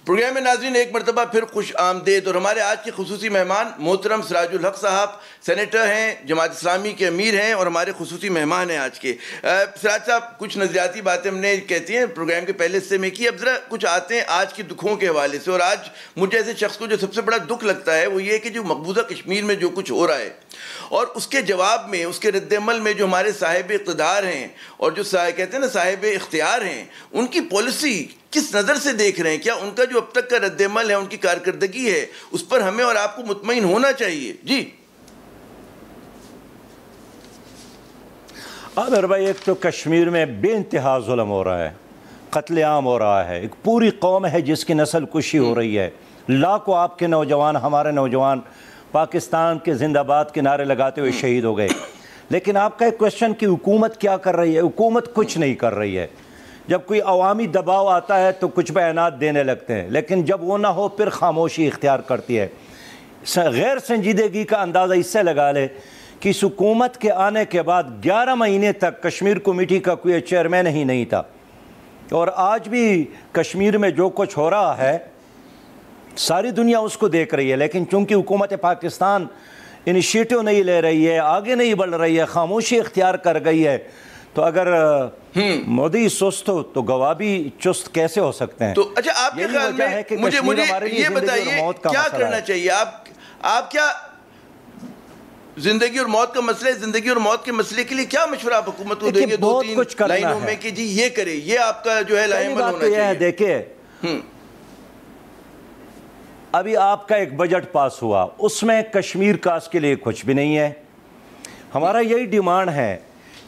پروگرام میں ناظرین ایک مرتبہ پھر خوش آمدید. اور ہمارے آج کے خصوصی مہمان محترم سراج الحق صاحب، سینیٹر ہیں، جماعت اسلامی کے امیر ہیں اور ہمارے خصوصی مہمان ہیں آج کے. سراج صاحب، کچھ نظریاتی باتیں ہم نے کہتی ہیں پروگرام کے پہلے حصے میں کی، اب ذرا کچھ آتے ہیں آج کے دکھوں کے حوالے سے. اور آج مجھے ایسے شخص کو جو سب سے بڑا دکھ لگتا ہے وہ یہ کہ جو مقبوضہ کشمیر میں جو کچھ ہو رہا ہے اور اس کے جواب میں، اس کے رد عمل میں جو ہمارے صاحب اقتدار ہیں اور جو کہتے ہیں نا صاحب اختیار ہیں، ان کی پالیسی کس نظر سے دیکھ رہے ہیں؟ کیا ان کا جو اب تک کا رد عمل ہے، ان کی کارکردگی ہے، اس پر ہمیں اور آپ کو مطمئن ہونا چاہیے؟ جی عامر بھائی، ایک تو کشمیر میں بے انتہا ظلم ہو رہا ہے، قتل عام ہو رہا ہے، ایک پوری قوم ہے جس کی نسل کشی ہو رہی ہے. لاکھوں آپ کے نوجوان، ہمارے نوجوان پاکستان کے زندہ باد کے نعرے لگاتے ہوئے شہید ہو گئے. لیکن آپ کا ایک کوشچن کہ حکومت کیا کر رہی ہے؟ حکومت کچھ نہیں کر رہی ہے. جب کوئی عوامی دباؤ آتا ہے تو کچھ بیانات دینے لگتے ہیں، لیکن جب وہ نہ ہو پھر خاموشی اختیار کرتی ہے. غیر سنجیدگی کا اندازہ اس سے لگا لے کہ اس حکومت کے آنے کے بعد 11 مہینے تک کشمیر کمیٹی کا کوئی چیئرمین ہی نہیں تھا، اور آج بھی کشمیر میں جو کچھ ہو رہا ہے ساری دنیا اس کو دیکھ رہی ہے. لیکن چونکہ حکومت پاکستان انیشیٹو نہیں لے رہی ہے، آگے نہیں بڑھ رہی ہے، خاموشی اختیار کر گئی ہے، تو اگر مودی سست ہو تو گواہ بھی چست کیسے ہو سکتے ہیں؟ تو اچھا آپ کے خیال میں مجھے یہ بتائیے کیا کرنا چاہیے؟ آپ کیا زندگی اور موت کا مسئلہ ہے، زندگی اور موت کے مسئلے کے لیے کیا مشورہ آپ حکومت کو دیں گے 2-3 لائنوں میں کہ جی یہ کرے، یہ آپ کا جو ہے لائن عمل ہونا چاہیے؟ دیکھیں، ابھی آپ کا ایک بجٹ پاس ہوا، اس میں کشمیر کاس کے لیے کچھ بھی نہیں ہے. ہمارا یہی ڈیمانڈ ہے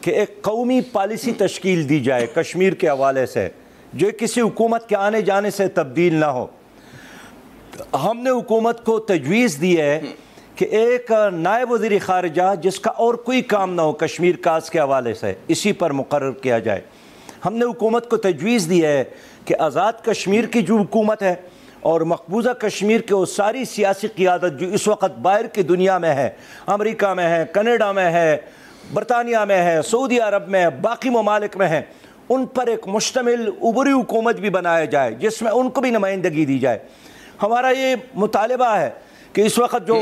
کہ ایک قومی پالیسی تشکیل دی جائے کشمیر کے حوالے سے، جو کسی حکومت کے آنے جانے سے تبدیل نہ ہو. ہم نے حکومت کو تجویز دی ہے کہ ایک نائب وزیر خارجہ جس کا اور کوئی کام نہ ہو کشمیر کاس کے حوالے سے، اسی پر مقرر کیا جائے. ہم نے حکومت کو تجویز دی ہے کہ آزاد کشمیر کی جو حکومت ہے اور مقبوضہ کشمیر کے وہ ساری سیاسی قیادت جو اس وقت باہر کی دنیا میں ہے، امریکہ میں ہے، کینیڈا میں ہے، برطانیہ میں ہے، سعودی عرب میں ہے، باقی ممالک میں ہے، ان پر ایک مشتمل عبوری حکومت بھی بنایا جائے جس میں ان کو بھی نمائندگی دی جائے. ہمارا یہ مطالبہ ہے کہ اس وقت جو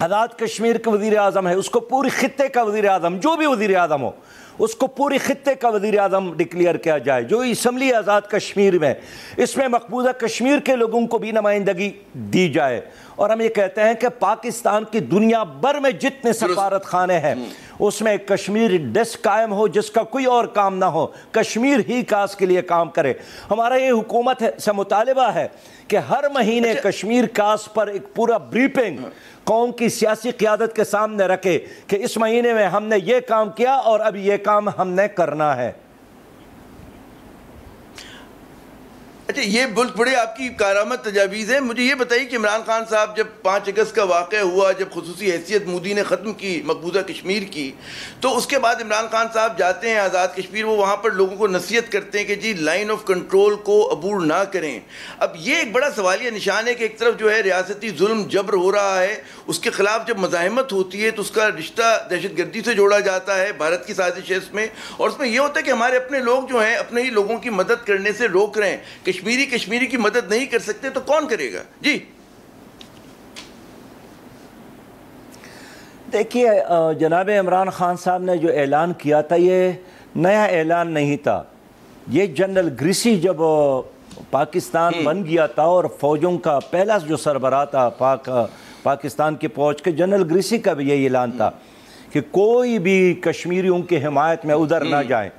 آزاد کشمیر کے وزیر اعظم ہے اس کو پوری خطے کا وزیر اعظم، جو بھی وزیر اعظم ہو، اس کو پوری خطے کا وزیر اعظم ڈکلیئر کیا جائے. جو اسمبلی آزاد کشمیر میں، اس میں مقبوضہ کشمیر کے لوگوں کو بھی نمائندگی دی جائے. اور ہم یہ کہتے ہیں کہ پاکستان کی دنیا بھر میں جتنے سفارت خانے ہیں اس میں ایک کشمیر ڈیسک قائم ہو جس کا کوئی اور کام نہ ہو, کشمیر ہی کاس کے لیے کام کرے. ہمارا یہ حکومت سے مطالبہ ہے کہ ہر مہینے کشمیر کاس پر ایک پورا بریفنگ قوم کی سیاسی قیادت کے سامنے رکھے کہ اس مہینے میں ہم نے یہ کام کیا اور اب یہ کام ہم نے کرنا ہے. اچھا, یہ بڑے آپ کی کارآمد تجاویز ہیں. مجھے یہ بتائیے کہ عمران خان صاحب جب 5 اگست کا واقعہ ہوا, جب خصوصی حیثیت مودی نے ختم کی مقبوضہ کشمیر کی, تو اس کے بعد عمران خان صاحب جاتے ہیں آزاد کشمیر, وہ وہاں پر لوگوں کو نصیحت کرتے ہیں کہ جی لائن آف کنٹرول کو عبور نہ کریں. اب یہ ایک بڑا سوالیہ نشان ہے کہ ایک طرف جو ہے ریاستی ظلم جبر ہو رہا ہے, اس کے خلاف جب مزاحمت ہوتی ہے تو اس کا رشتہ دہشت گردی سے جوڑا جاتا ہے, بھارت کی سازش ہے اس میں, اور اس میں یہ ہوتا ہے کہ ہمارے اپنے لوگ جو ہیں اپنے ہی لوگوں کی مدد کرنے سے روک رہے ہیں. کشمیری کی مدد نہیں کر سکتے تو کون کرے گا؟ جی دیکھیے, جناب عمران خان صاحب نے جو اعلان کیا تھا یہ نیا اعلان نہیں تھا. یہ جنرل گریسی جب پاکستان بن گیا تھا اور فوجوں کا پہلا جو سربراہ تھا پاکستان کی فوج کے, جنرل گریسی کا بھی یہ اعلان تھا کہ کوئی بھی کشمیریوں کی حمایت میں ادھر نہ جائیں.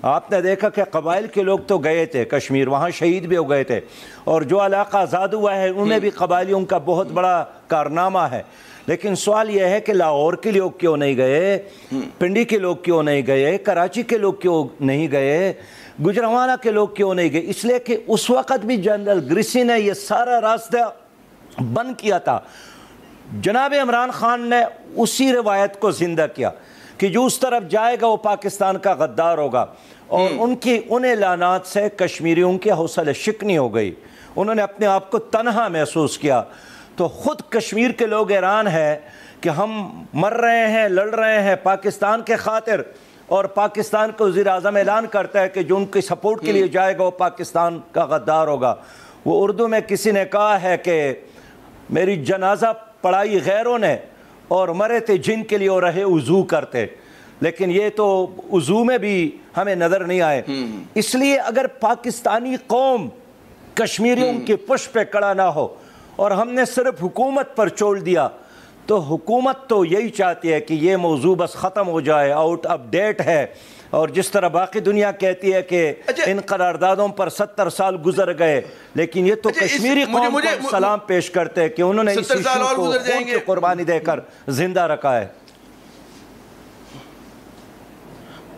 آپ نے دیکھا کہ قبائل کے لوگ تو گئے تھے کشمیر, وہاں شہید بھی ہو گئے تھے, اور جو علاقہ آزاد ہوا ہے ان میں بھی قبائلیوں کا بہت بڑا کارنامہ ہے. لیکن سوال یہ ہے کہ لاہور کے لوگ کیوں نہیں گئے, پنڈی کے لوگ کیوں نہیں گئے, کراچی کے لوگ کیوں نہیں گئے, گجرانوالہ کے لوگ کیوں نہیں گئے؟ اس لیے کہ اس وقت بھی جنرل گریسی نے یہ سارا راستہ بند کیا تھا. جناب عمران خان نے اسی روایت کو زندہ کیا کہ جو اس طرف جائے گا وہ پاکستان کا غدار ہوگا, اور ان اعلانات سے کشمیریوں کی حوصلہ شکنی ہو گئی. انہوں نے اپنے آپ کو تنہا محسوس کیا. تو خود کشمیر کے لوگ حیران ہیں کہ ہم مر رہے ہیں, لڑ رہے ہیں پاکستان کے خاطر, اور پاکستان کا وزیر اعظم اعلان کرتا ہے کہ جو ان کی سپورٹ کے لیے جائے گا وہ پاکستان کا غدار ہوگا. وہ اردو میں کسی نے کہا ہے کہ میری جنازہ پڑھائی غیروں نے اور مرے تھے جن کے لیے اور رہے وضو کرتے, لیکن یہ تو وضو میں بھی ہمیں نظر نہیں آئے. اس لیے اگر پاکستانی قوم کشمیریوں کے پشت پہ کڑا نہ ہو اور ہم نے صرف حکومت پر چھوڑ دیا, تو حکومت تو یہی چاہتی ہے کہ یہ موضوع بس ختم ہو جائے, آؤٹ آف ڈیٹ ہے. اور جس طرح باقی دنیا کہتی ہے کہ ان قراردادوں پر 70 سال گزر گئے, لیکن یہ تو کشمیری قوم کو سلام پیش کرتے ہیں کہ انہوں نے اس ایشو کو خون کی قربانی دے کر زندہ رکھا ہے.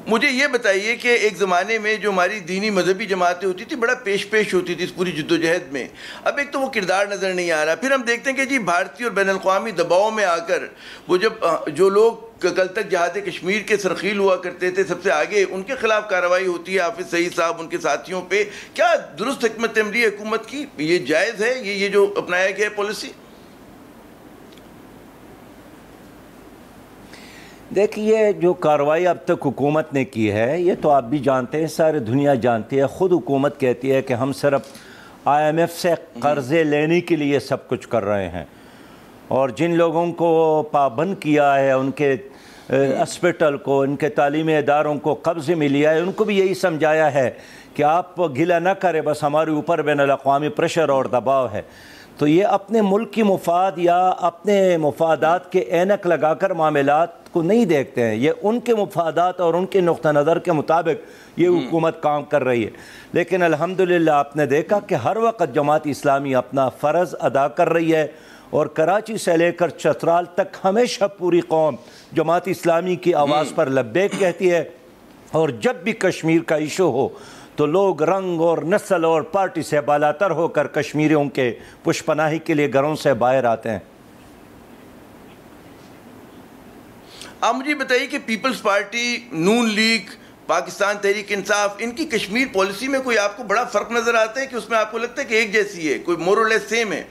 مجھے یہ بتائیے کہ ایک زمانے میں جو ہماری دینی مذہبی جماعتیں ہوتی تھی بڑا پیش ہوتی تھی اس پوری جدوجہد میں, اب ایک تو وہ کردار نظر نہیں آ رہا. پھر ہم دیکھتے ہیں کہ جی بھارتی اور بین الاقوامی دباؤ میں آ کر وہ جو لوگ کل تک جہاد کشمیر کے سرخیل ہوا کرتے تھے سب سے آگے, ان کے خلاف کارروائی ہوتی ہے. حافظ سعید صاحب ان کے ساتھیوں پہ, کیا درست حکمت عملی حکومت کی یہ جائز ہے, یہ جو اپنایا گیا پالیسی؟ دیکھیے, جو کارروائی اب تک حکومت نے کی ہے یہ تو آپ بھی جانتے ہیں, ساری دنیا جانتی ہے. خود حکومت کہتی ہے کہ ہم صرف IMF سے قرضے لینے کے لیے سب کچھ کر رہے ہیں, اور جن لوگوں کو پابند کیا ہے, ان کے ہاسپٹل کو, ان کے تعلیمی اداروں کو قبضے میں لیا ہے, ان کو بھی یہی سمجھایا ہے کہ آپ گلہ نہ کریں, بس ہمارے اوپر بین الاقوامی پریشر اور دباؤ ہے. تو یہ اپنے ملک کی مفاد یا اپنے مفادات کے اینک لگا کر معاملات کو نہیں دیکھتے ہیں. یہ ان کے مفادات اور ان کے نقطہ نظر کے مطابق یہ حکومت کام کر رہی ہے. لیکن الحمدللہ آپ نے دیکھا کہ ہر وقت جماعت اسلامی اپنا فرض ادا کر رہی ہے, اور کراچی سے لے کر چترال تک ہمیشہ پوری قوم جماعت اسلامی کی آواز پر لبیک کہتی ہے. اور جب بھی کشمیر کا ایشو ہو تو لوگ رنگ اور نسل اور پارٹی سے بالاتر ہو کر کشمیریوں کے پشپناہی کے لیے گھروں سے باہر آتے ہیں. آپ مجھے بتائیے کہ پیپلز پارٹی, نون لیگ, پاکستان تحریک انصاف, ان کی کشمیر پالیسی میں کوئی آپ کو بڑا فرق نظر آتا ہے کہ اس میں آپ کو لگتا ہے کہ ایک جیسی ہے, کوئی مور اور لیس سیم ہے؟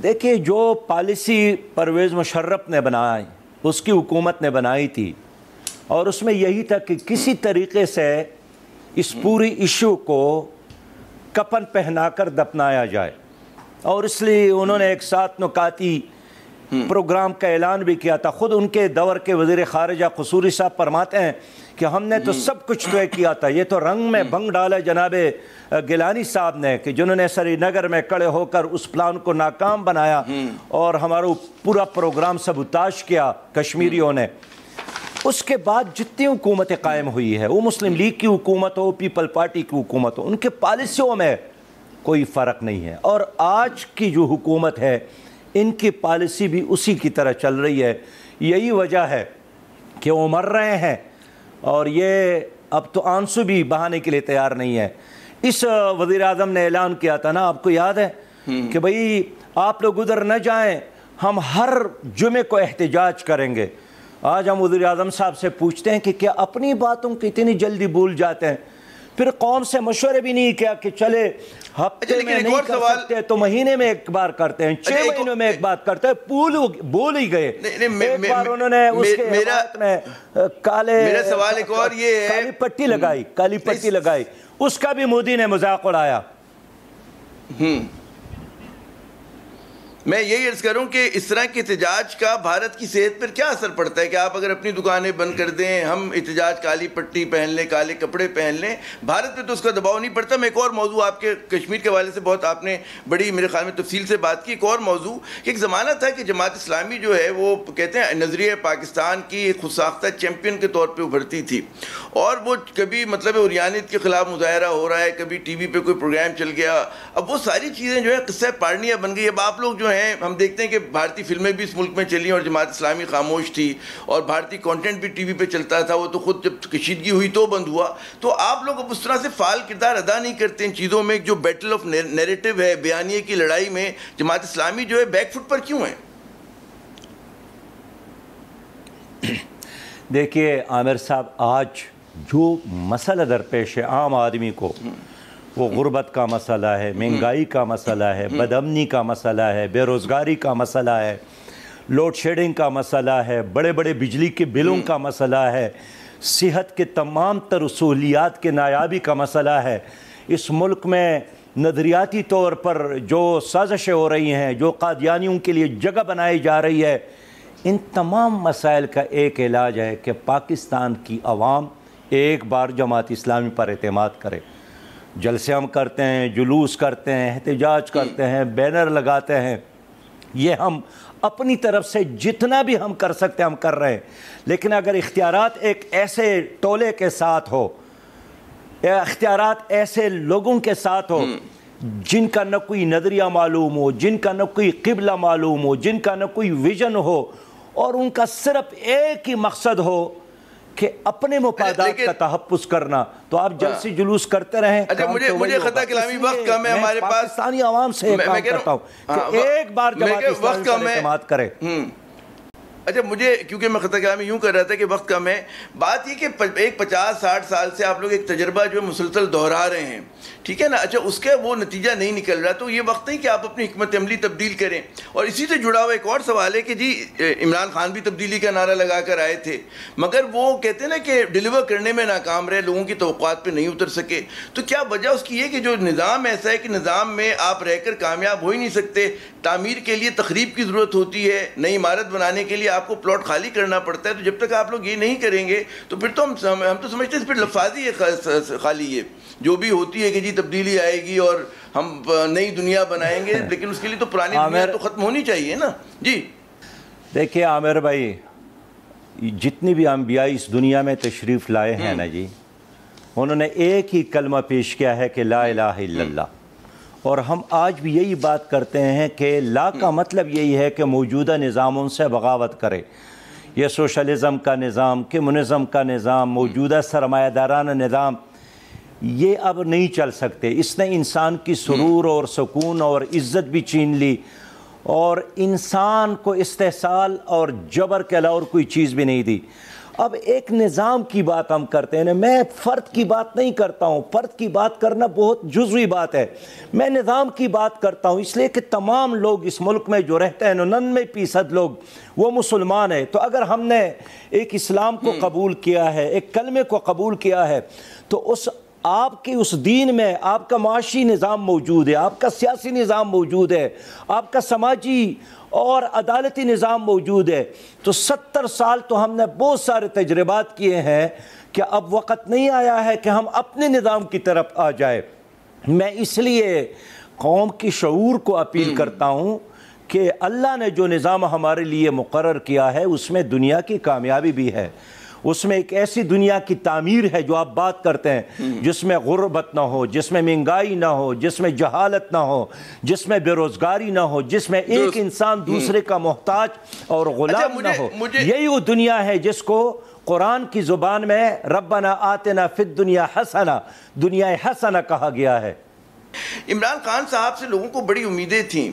دیکھیے, جو پالیسی پرویز مشرف نے بنائی, اس کی حکومت نے بنائی تھی, اور اس میں یہی تھا کہ کسی طریقے سے اس پوری ایشو کو کفن پہنا کر دفنایا جائے. اور اس لیے انہوں نے ایک ساتھ نکاتی پروگرام کا اعلان بھی کیا تھا. خود ان کے دور کے وزیر خارجہ قصوری صاحب فرماتے ہیں کہ ہم نے تو سب کچھ طے کیا تھا، یہ تو رنگ میں بھنگ ڈالا جناب گیلانی صاحب نے، کہ جنہوں نے سری نگر میں کھڑے ہو کر اس پلان کو ناکام بنایا اور ہمارا پورا پروگرام سبوتاش کیا کشمیریوں نے۔ اس کے بعد جتنی حکومتیں قائم ہوئی ہے، وہ مسلم لیگ کی حکومت ہو، پیپل پارٹی کی حکومت ہو، ان کے پالیسیوں میں کوئی فرق نہیں ہے، اور آج کی جو حکومت ہے ان کی پالیسی بھی اسی کی طرح چل رہی ہے۔ یہی وجہ ہے کہ وہ مر رہے ہیں، اور یہ اب تو آنسو بھی بہانے کے لیے تیار نہیں ہے۔ اس وزیر اعظم نے اعلان کیا تھا نا، آپ کو یاد ہے کہ بھئی آپ لوگ ادھر نہ جائیں، ہم ہر جمعے کو احتجاج کریں گے۔ آج ہم وزیر اعظم صاحب سے پوچھتے ہیں کہ کیا اپنی باتوں کو اتنی جلدی بھول جاتے ہیں؟ پھر قوم سے مشورے بھی نہیں کیا کہ چلے ہفتے میں نہیں کر سکتے تو مہینے میں ایک بار کرتے ہیں، 6 مہینوں میں ایک بار کرتے ہیں، بھول ہی گئے۔ ایک بار انہوں نے اس کے حمایت میں کالی پٹی لگائی، اس کا بھی مودی نے مذاق اڑایا۔ میں یہی عرض کروں کہ اس طرح کے احتجاج کا بھارت کی صحت پر کیا اثر پڑتا ہے کہ آپ اگر اپنی دکانیں بند کر دیں، ہم احتجاج کالی پٹی پہن لیں، کالے کپڑے پہن لیں، بھارت پہ تو اس کا دباؤ نہیں پڑتا۔ میں ایک اور موضوع آپ کے کشمیر کے حوالے سے بہت آپ نے بڑی میرے خیال میں تفصیل سے بات کی، ایک اور موضوع کہ ایک زمانہ تھا کہ جماعت اسلامی جو ہے وہ کہتے ہیں نظریہ پاکستان کی خود ساختہ چیمپئن کے طور پہ ابھرتی تھی، اور وہ کبھی مطلب اوریانیت کے خلاف مظاہرہ ہو رہا ہے، کبھی ٹی وی پہ کوئی پروگرام چل گیا، اب وہ ساری چیزیں جو ہے قصہ پارنیاں بن گئی۔ اب آپ لوگ جو ہیں ہم دیکھتے ہیں کہ بھارتی فلمیں بھی اس ملک میں چلی اور جماعت اسلامی خاموش تھی، اور بھارتی کانٹینٹ بھی ٹی وی پہ چلتا تھا، وہ تو خود جب کشیدگی ہوئی تو بند ہوا۔ تو آپ لوگ اب اس طرح سے فعال کردار ادا نہیں کرتے ان چیزوں میں، جو بیٹل آف نیریٹو ہے، بیانیے کی لڑائی میں جماعت اسلامی جو ہے بیک فٹ پر کیوں ہے؟ دیکھیے عامر صاحب، آج جو مسئلہ درپیش ہے عام آدمی کو، وہ غربت کا مسئلہ ہے، مہنگائی کا مسئلہ ہے، بدامنی کا مسئلہ ہے، بے روزگاری کا مسئلہ ہے، لوڈ شیڈنگ کا مسئلہ ہے، بڑے بڑے بجلی کے بلوں کا مسئلہ ہے، صحت کے تمام تر سہولیات کے نایابی کا مسئلہ ہے۔ اس ملک میں نظریاتی طور پر جو سازشیں ہو رہی ہیں، جو قادیانیوں کے لیے جگہ بنائی جا رہی ہے، ان تمام مسائل کا ایک علاج ہے کہ پاکستان کی عوام ایک بار جماعت اسلامی پر اعتماد کرے۔ جلسے ہم کرتے ہیں، جلوس کرتے ہیں، احتجاج کرتے ہیں، بینر لگاتے ہیں، یہ ہم اپنی طرف سے جتنا بھی ہم کر سکتے ہیں ہم کر رہے ہیں، لیکن اگر اختیارات ایک ایسے ٹولے کے ساتھ ہو، اختیارات ایسے لوگوں کے ساتھ ہو جن کا نہ کوئی نظریہ معلوم ہو، جن کا نہ کوئی قبلہ معلوم ہو، جن کا نہ کوئی ویژن ہو، اور ان کا صرف ایک ہی مقصد ہو کہ اپنے مفادات کا تحفظ کرنا، تو آپ جلسے جلوس کرتے رہیں۔ مجھے خطا کلامی وقت کم ہے ہمارے پاس، پاکستانی عوام سے کام کرتا ہوں کہ ایک بار جماعت اسلامی پر اعتماد کرے۔ اچھا مجھے کیونکہ میں خطا کلامی یوں کر رہا تھا کہ وقت کم ہے، بات یہ کہ ایک 50-60 سال سے آپ لوگ ایک تجربہ جو مسلسل دہرا رہے ہیں، ٹھیک ہے نا، اچھا اس کا وہ نتیجہ نہیں نکل رہا، تو یہ وقت نہیں کہ آپ اپنی حکمت عملی تبدیل کریں۔ اور اسی سے جڑا ہوا ایک اور سوال ہے کہ جی عمران خان بھی تبدیلی کا نعرہ لگا کر آئے تھے، مگر وہ کہتے ہیں نا کہ ڈیلیور کرنے میں ناکام رہے، لوگوں کی توقعات پہ نہیں اتر سکے۔ تو کیا وجہ اس کی یہ کہ جو نظام ایسا ہے کہ نظام میں آپ رہ کر کامیاب ہو ہی نہیں سکتے، تعمیر کے لیے تخریب کی ضرورت ہوتی ہے، نئی عمارت بنانے کے لیے آپ کو پلاٹ خالی کرنا پڑتا ہے، تو جب تک آپ لوگ یہ نہیں کریں گے تو پھر تو ہم تو سمجھتے ہیں پھر لفاظی ہے خالی، یہ جو بھی ہوتی ہے کہ جی تبدیلی آئے گی اور ہم نئی دنیا بنائیں گے، لیکن اس کے لیے تو پرانی دنیا تو ختم ہونی چاہیے نا۔ جی دیکھیے عامر بھائی، جتنی بھی انبیاء اس دنیا میں تشریف لائے ہیں نا جی، انہوں نے ایک ہی کلمہ پیش کیا ہے کہ لا الہ الا اللہ، اور ہم آج بھی یہی بات کرتے ہیں کہ لا کا مطلب یہی ہے کہ موجودہ نظاموں سے بغاوت کرے۔ یہ سوشلزم کا نظام، کمیونزم کا نظام، موجودہ سرمایہ دارانہ نظام، یہ اب نہیں چل سکتے۔ اس نے انسان کی سرور اور سکون اور عزت بھی چھین لی، اور انسان کو استحصال اور جبر کے علاوہ اور کوئی چیز بھی نہیں دی۔ اب ایک نظام کی بات ہم کرتے ہیں، میں فرد کی بات نہیں کرتا ہوں، فرد کی بات کرنا بہت جزوی بات ہے، میں نظام کی بات کرتا ہوں، اس لیے کہ تمام لوگ اس ملک میں جو رہتے ہیں 99% لوگ وہ مسلمان ہیں۔ تو اگر ہم نے ایک اسلام کو قبول کیا ہے، ایک کلمے کو قبول کیا ہے، تو اس آپ کی اس دین میں آپ کا معاشی نظام موجود ہے، آپ کا سیاسی نظام موجود ہے، آپ کا سماجی اور عدالتی نظام موجود ہے، تو 70 سال تو ہم نے بہت سارے تجربات کیے ہیں کہ اب وقت نہیں آیا ہے کہ ہم اپنے نظام کی طرف آ جائے۔ میں اس لیے قوم کی شعور کو اپیل کرتا ہوں کہ اللہ نے جو نظام ہمارے لیے مقرر کیا ہے اس میں دنیا کی کامیابی بھی ہے، اس میں ایک ایسی دنیا کی تعمیر ہے جو آپ بات کرتے ہیں، جس میں غربت نہ ہو، جس میں مہنگائی نہ ہو، جس میں جہالت نہ ہو، جس میں بے روزگاری نہ ہو، جس میں ایک انسان دوسرے کا محتاج اور غلام نہ ہو۔ یہی وہ دنیا ہے جس کو قرآن کی زبان میں ربنا آتنا فی الدنیا حسنہ، دنیا حسنہ کہا گیا ہے۔ عمران خان صاحب سے لوگوں کو بڑی امیدیں تھیں،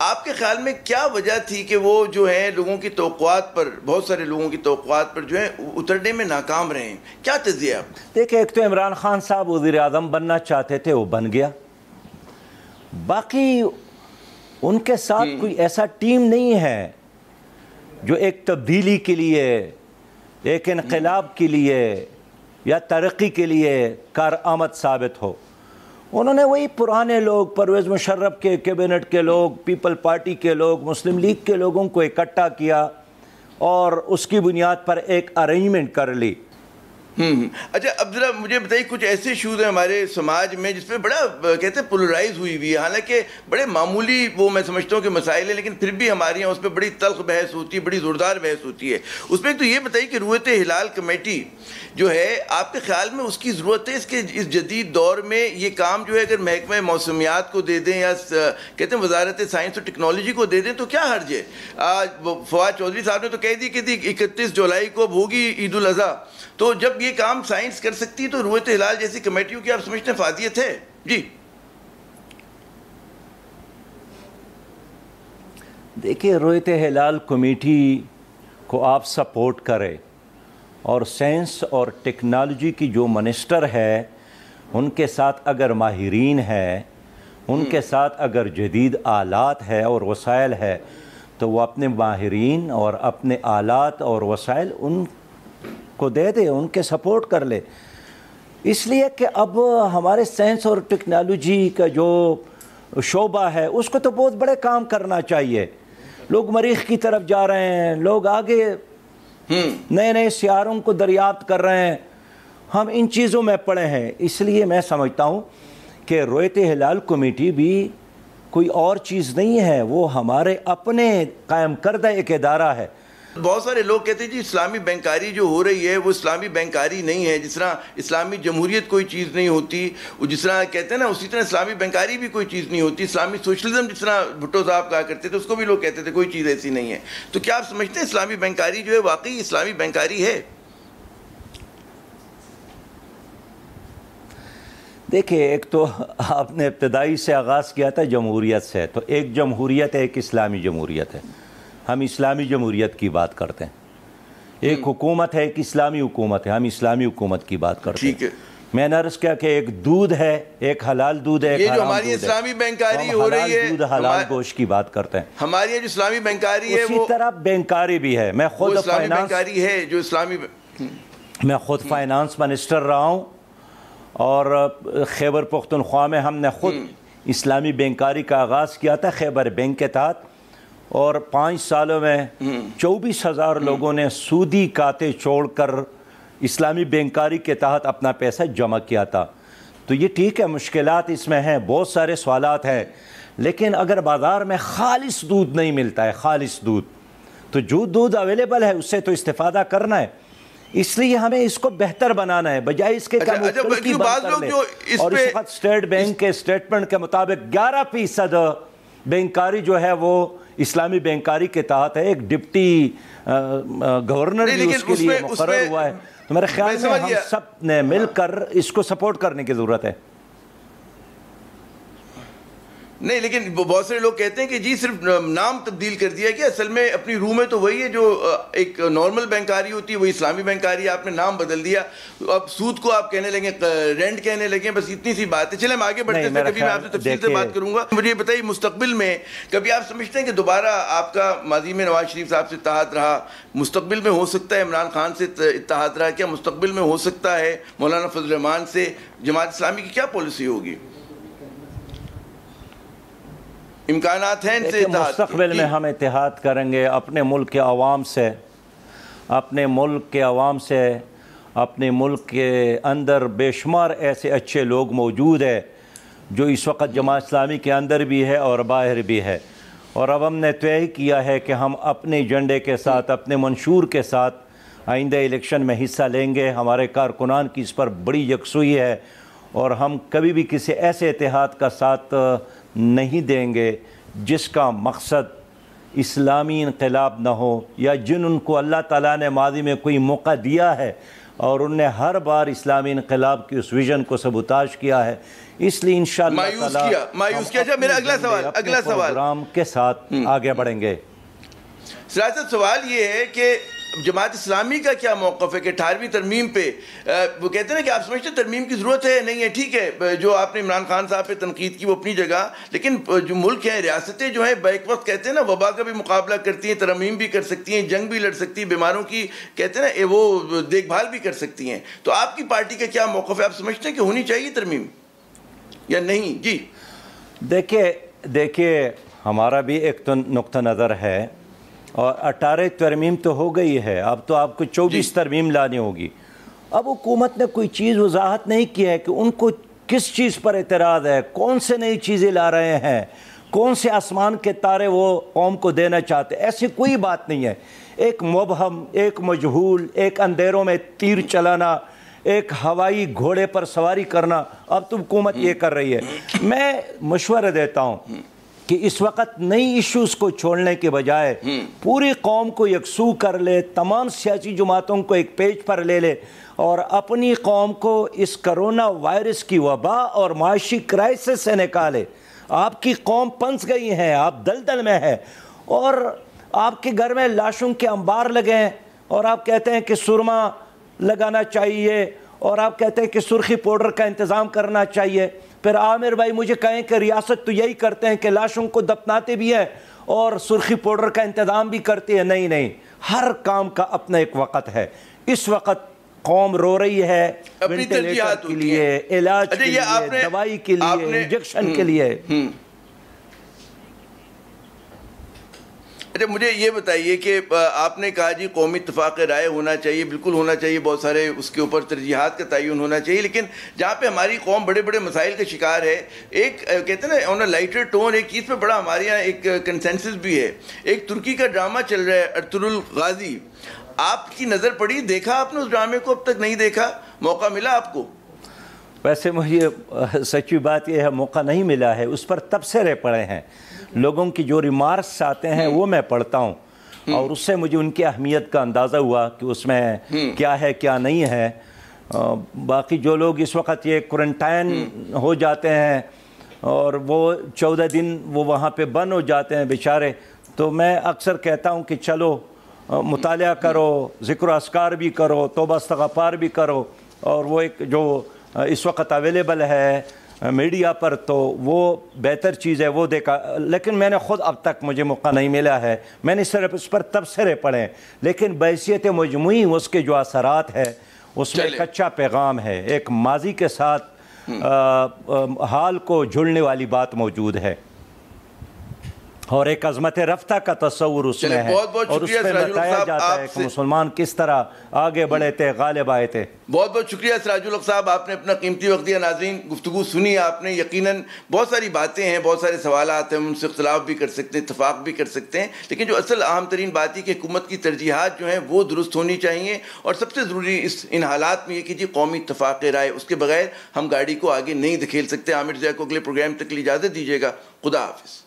آپ کے خیال میں کیا وجہ تھی کہ وہ جو ہیں لوگوں کی توقعات پر، بہت سارے لوگوں کی توقعات پر جو ہیں اترنے میں ناکام رہے ہیں؟ کیا تجزیہ آپ؟ دیکھیں، ایک تو عمران خان صاحب وزیر اعظم بننا چاہتے تھے، وہ بن گیا، باقی ان کے ساتھ کوئی ایسا ٹیم نہیں ہے جو ایک تبدیلی کے لیے، ایک انقلاب کے لیے یا ترقی کے لیے کارآمد ثابت ہو۔ انہوں نے وہی پرانے لوگ، پرویز مشرف کے کیبنٹ کے لوگ، پیپل پارٹی کے لوگ، مسلم لیگ کے لوگوں کو اکٹھا کیا اور اس کی بنیاد پر ایک ارینجمنٹ کر لی۔ اچھا، اب ذرا مجھے بتائیے، کچھ ایسے ایشوز ہیں ہمارے سماج میں جس پہ بڑا کہتے ہیں پولرائز ہوئی ہوئی ہے، حالانکہ بڑے معمولی وہ میں سمجھتا ہوں کہ مسائل ہیں، لیکن پھر بھی ہمارے یہاں اس پہ بڑی تلخ بحث ہوتی ہے، بڑی زوردار بحث ہوتی ہے۔ اس میں ایک تو یہ بتائیے کہ رویت ہلال کمیٹی جو ہے، آپ کے خیال میں اس کی ضرورت ہے اس جدید دور میں؟ یہ کام جو ہے اگر محکمہ موسمیات کو دے دیں یا کہتے ہیں وزارت سائنس اور ٹیکنالوجی کو دے دیں تو کیا حرج ہے؟ فواد چودھری صاحب نے تو کہہ دی کہ 31 جولائی کو اب ہوگی عید الاضحیٰ، تو جب یہ کام سائنس کر سکتی تو رویت ہلال جیسی کمیٹیوں کی آپ سمجھتے ہیں فادیت ہے؟ جی دیکھیے، رویت ہلال کمیٹی کو آپ سپورٹ کریں، اور سائنس اور ٹیکنالوجی کی جو منسٹر ہے ان کے ساتھ اگر ماہرین ہے، ان کے ساتھ اگر جدید آلات ہے اور وسائل ہے، تو وہ اپنے ماہرین اور اپنے آلات اور وسائل ان کو دے دے، ان کے سپورٹ کر لے۔ اس لیے کہ اب ہمارے سائنس اور ٹیکنالوجی کا جو شعبہ ہے اس کو تو بہت بڑے کام کرنا چاہیے۔ لوگ مریخ کی طرف جا رہے ہیں، لوگ آگے نئے نئے سیاروں کو دریافت کر رہے ہیں، ہم ان چیزوں میں پڑے ہیں۔ اس لیے میں سمجھتا ہوں کہ رویت ہلال کمیٹی بھی کوئی اور چیز نہیں ہے، وہ ہمارے اپنے قائم کردہ ایک ادارہ ہے۔ بہت سارے لوگ کہتے ہیں جی اسلامی بینکاری جو ہو رہی ہے وہ اسلامی بینکاری نہیں ہے، جس طرح اسلامی جمہوریت کوئی چیز نہیں ہوتی، جس طرح کہتے ہیں نا اسی طرح اسلامی بینکاری بھی کوئی چیز نہیں ہوتی، اسلامی سوشلزم جس طرح بھٹو صاحب کہا کرتے تھے اس کو بھی لوگ کہتے تھے کوئی چیز ایسی نہیں ہے۔ تو کیا آپ سمجھتے ہیں اسلامی بینکاری جو ہے واقعی اسلامی بینکاری ہے؟ دیکھیں، ایک تو آپ نے ابتدائی سے آغاز کیا تھا جمہوریت سے، تو ایک جمہوریت ہے، ایک اسلامی جمہوریت ہے، ہم اسلامی جمہوریت کی بات کرتے ہیں۔ ایک حکومت ہے، ایک اسلامی حکومت ہے، ہم اسلامی حکومت کی بات کرتے ہیں۔ ٹھیک ہے، میں نے عرض کیا کہ ایک دودھ ہے، ایک حلال دودھ ہے، ایک یہ جو حرام ہماری دودھ ہے۔ اسلامی بینکاری ہم ہو رہی ہے، حلال دودھ حلال گوشت کی بات کرتے ہیں۔ ہماری جو اسلامی بینکاری ہے اسی طرح بینکاری بھی ہے۔ میں خود اسلامی بینکاری ہے جو اسلامی میں خود فائنانس منسٹر رہا ہوں، اور خیبر پختونخوا میں ہم نے خود اسلامی بینکاری کا آغاز کیا تھا خیبر بینک کے تحت، اور 5 سالوں میں 24,000 لوگوں نے سودی کھاتے چھوڑ کر اسلامی بینکاری کے تحت اپنا پیسہ جمع کیا تھا۔ تو یہ ٹھیک ہے، مشکلات اس میں ہیں، بہت سارے سوالات ہیں، لیکن اگر بازار میں خالص دودھ نہیں ملتا ہے، خالص دودھ، تو جو دودھ اویلیبل ہے اس سے تو استفادہ کرنا ہے۔ اس لیے ہمیں اس کو بہتر بنانا ہے، بجائے اس کے کم کی بات کر لیں۔ اور اس وقت اسٹیٹ بینک کے اسٹیٹمنٹ کے مطابق 11% بینکاری جو ہے وہ اسلامی بینکاری کے تحت ہے۔ ایک ڈپٹی گورنر بھی اس کے لیے مقرر ہوا ہے۔ تو میرے خیال میں ہم سب نے مل کر اس کو سپورٹ کرنے کی ضرورت ہے۔ نہیں، لیکن بہت سارے لوگ کہتے ہیں کہ جی صرف نام تبدیل کر دیا گیا، اصل میں اپنی روح میں تو وہی ہے جو ایک نارمل بینکاری ہوتی ہے، وہی اسلامی بینکاری ہے، آپ نے نام بدل دیا، اب سود کو آپ کہنے لگے، رینٹ کہنے لگے، بس اتنی سی بات ہے۔ چلیں ہم آگے بڑھتے ہیں، کبھی میں آپ سے تفصیل سے بات کروں گا۔ مجھے یہ بتائیے مستقبل میں کبھی آپ سمجھتے ہیں کہ دوبارہ آپ کا ماضی میں نواز شریف صاحب سے اتحاد رہا، مستقبل میں ہو سکتا ہے عمران خان سے اتحاد رہا، کیا مستقبل میں ہو سکتا ہے مولانا فضل الرحمان سے؟ جماعت اسلامی کی کیا پالیسی ہوگی؟ امکانات ہیں ان سے اتحاد؟ مستقبل میں ہم اتحاد کریں گے اپنے ملک کے عوام سے، اپنے ملک کے عوام سے۔ اپنے ملک کے اندر بے شمار ایسے اچھے لوگ موجود ہیں جو اس وقت جماعت اسلامی کے اندر بھی ہے اور باہر بھی ہے، اور اب ہم نے طے کیا ہے کہ ہم اپنے ایجنڈے کے ساتھ، اپنے منشور کے ساتھ آئندہ الیکشن میں حصہ لیں گے۔ ہمارے کارکنان کی اس پر بڑی یکسوئی ہے، اور ہم کبھی بھی کسی ایسے اتحاد کا ساتھ نہیں دیں گے جس کا مقصد اسلامی انقلاب نہ ہو، یا ان کو اللہ تعالیٰ نے ماضی میں کوئی موقع دیا ہے اور انہوں نے ہر بار اسلامی انقلاب کی اس ویژن کو سبوتاج کیا ہے۔ اس لیے انشاءاللہ مایوس کیا۔ میرا اگلا سوال پروگرام کے ساتھ آگے بڑھیں گے۔ سیاست سوال یہ ہے کہ جماعت اسلامی کا کیا موقف ہے کہ 18ویں ترمیم پہ وہ کہتے ہیں کہ آپ سمجھتے ہیں ترمیم کی ضرورت ہے؟ نہیں ہے، ٹھیک ہے، جو آپ نے عمران خان صاحب پہ تنقید کی وہ اپنی جگہ، لیکن جو ملک ہیں، ریاستیں جو ہیں بیک وقت کہتے ہیں نا وبا کا بھی مقابلہ کرتی ہیں، ترمیم بھی کر سکتی ہیں، جنگ بھی لڑ سکتی ہیں، بیماروں کی کہتے ہیں نا وہ دیکھ بھال بھی کر سکتی ہیں۔ تو آپ کی پارٹی کا کیا موقف ہے؟ آپ سمجھتے ہیں کہ ہونی چاہیے ترمیم یا نہیں؟ جی دیکھیے ہمارا بھی ایک تو نقطہ نظر ہے، اور 18 ترمیم تو ہو گئی ہے، اب تو آپ کو 24 ترمیم لانی ہوگی۔ اب حکومت نے کوئی چیز وضاحت نہیں کی ہے کہ ان کو کس چیز پر اعتراض ہے، کون سے نئی چیزیں لا رہے ہیں، کون سے آسمان کے تارے وہ قوم کو دینا چاہتے، ایسی کوئی بات نہیں ہے۔ ایک مبہم، ایک مجہول، ایک اندھیروں میں تیر چلانا، ایک ہوائی گھوڑے پر سواری کرنا، اب تو حکومت یہ کر رہی ہے۔ میں مشورہ دیتا ہوں کہ اس وقت نئی ایشوز کو چھوڑنے کے بجائے پوری قوم کو یکسو کر لے، تمام سیاسی جماعتوں کو ایک پیج پر لے لے، اور اپنی قوم کو اس کرونا وائرس کی وبا اور معاشی کرائسس سے نکالے۔ آپ کی قوم پنس گئی ہے، آپ دلدل میں ہے، اور آپ کے گھر میں لاشوں کے انبار لگے ہیں، اور آپ کہتے ہیں کہ سرما لگانا چاہیے، اور آپ کہتے ہیں کہ سرخی پاؤڈر کا انتظام کرنا چاہیے۔ پھر عامر بھائی مجھے کہیں کہ ریاست تو یہی کرتے ہیں کہ لاشوں کو دفناتے بھی ہیں اور سرخی پاؤڈر کا انتظام بھی کرتے ہیں۔ نہیں، ہر کام کا اپنا ایک وقت ہے۔ اس وقت قوم رو رہی ہے وینٹیلیٹر کے لیے، علاج کے لیے، دوائی کے لیے، انجیکشن کے لیے۔ اچھا مجھے یہ بتائیے کہ آپ نے کہا جی قومی اتفاق رائے ہونا چاہیے، بالکل ہونا چاہیے، بہت سارے اس کے اوپر ترجیحات کا تعین ہونا چاہیے، لیکن جہاں پہ ہماری قوم بڑے بڑے مسائل کا شکار ہے، ایک کہتے ہیں نا آن اے لائٹر ٹون، ایک چیز پہ بڑا ہمارے یہاں ایک کنسنسس بھی ہے۔ ایک ترکی کا ڈرامہ چل رہا ہے ارطغرل غازی، آپ کی نظر پڑی؟ دیکھا آپ نے اس ڈرامے کو؟ اب تک نہیں دیکھا؟ موقع ملا آپ کو؟ ویسے مجھے سچی بات یہ ہے موقع نہیں ملا ہے، اس پر تبصرے پڑے ہیں، لوگوں کی جو ریمارکس آتے ہیں وہ میں پڑھتا ہوں، اور اس سے مجھے ان کی اہمیت کا اندازہ ہوا کہ اس میں کیا ہے کیا نہیں ہے۔ باقی جو لوگ اس وقت یہ کوارنٹائن ہو جاتے ہیں اور وہ 14 دن وہ وہاں پہ بند ہو جاتے ہیں بیچارے، تو میں اکثر کہتا ہوں کہ چلو مطالعہ کرو، ذکر و اذکار بھی کرو، توبہ استغفار بھی کرو، اور وہ ایک جو اس وقت اویلیبل ہے میڈیا پر تو وہ بہتر چیز ہے، وہ دیکھا۔ لیکن میں نے خود اب تک مجھے موقع نہیں ملا ہے، میں نے صرف اس پر تبصرے پڑھے، لیکن بحیثیت مجموعی اس کے جو اثرات ہے اس میں ایک اچھا پیغام ہے، ایک ماضی کے ساتھ حال کو جڑنے والی بات موجود ہے، اور ایک عظمت رفتہ کا تصور اس میں ہے، اور اس میں بتایا جاتا ہے کہ مسلمان کس طرح آگے بڑھے تھے، غالب آئے تھے۔ بہت بہت شکریہ سراج الحق صاحب، آپ نے اپنا قیمتی وقت دیا۔ ناظرین گفتگو سنی آپ نے، یقیناً بہت ساری باتیں ہیں، بہت سارے سوالات ہیں، ہم ان سے اختلاف بھی کر سکتے ہیں، اتفاق بھی کر سکتے ہیں، لیکن جو اصل اہم ترین بات ہے کہ حکومت کی ترجیحات جو ہیں وہ درست ہونی چاہیے، اور سب سے ضروری ان حالات میں یہ کہ جی قومی اتفاق رائے، اس کے بغیر ہم گاڑی کو آگے نہیں دھکیل سکتے۔ عامر ضیاء کو اگلے پروگرام تک اجازت دیجیے گا، خدا حافظ۔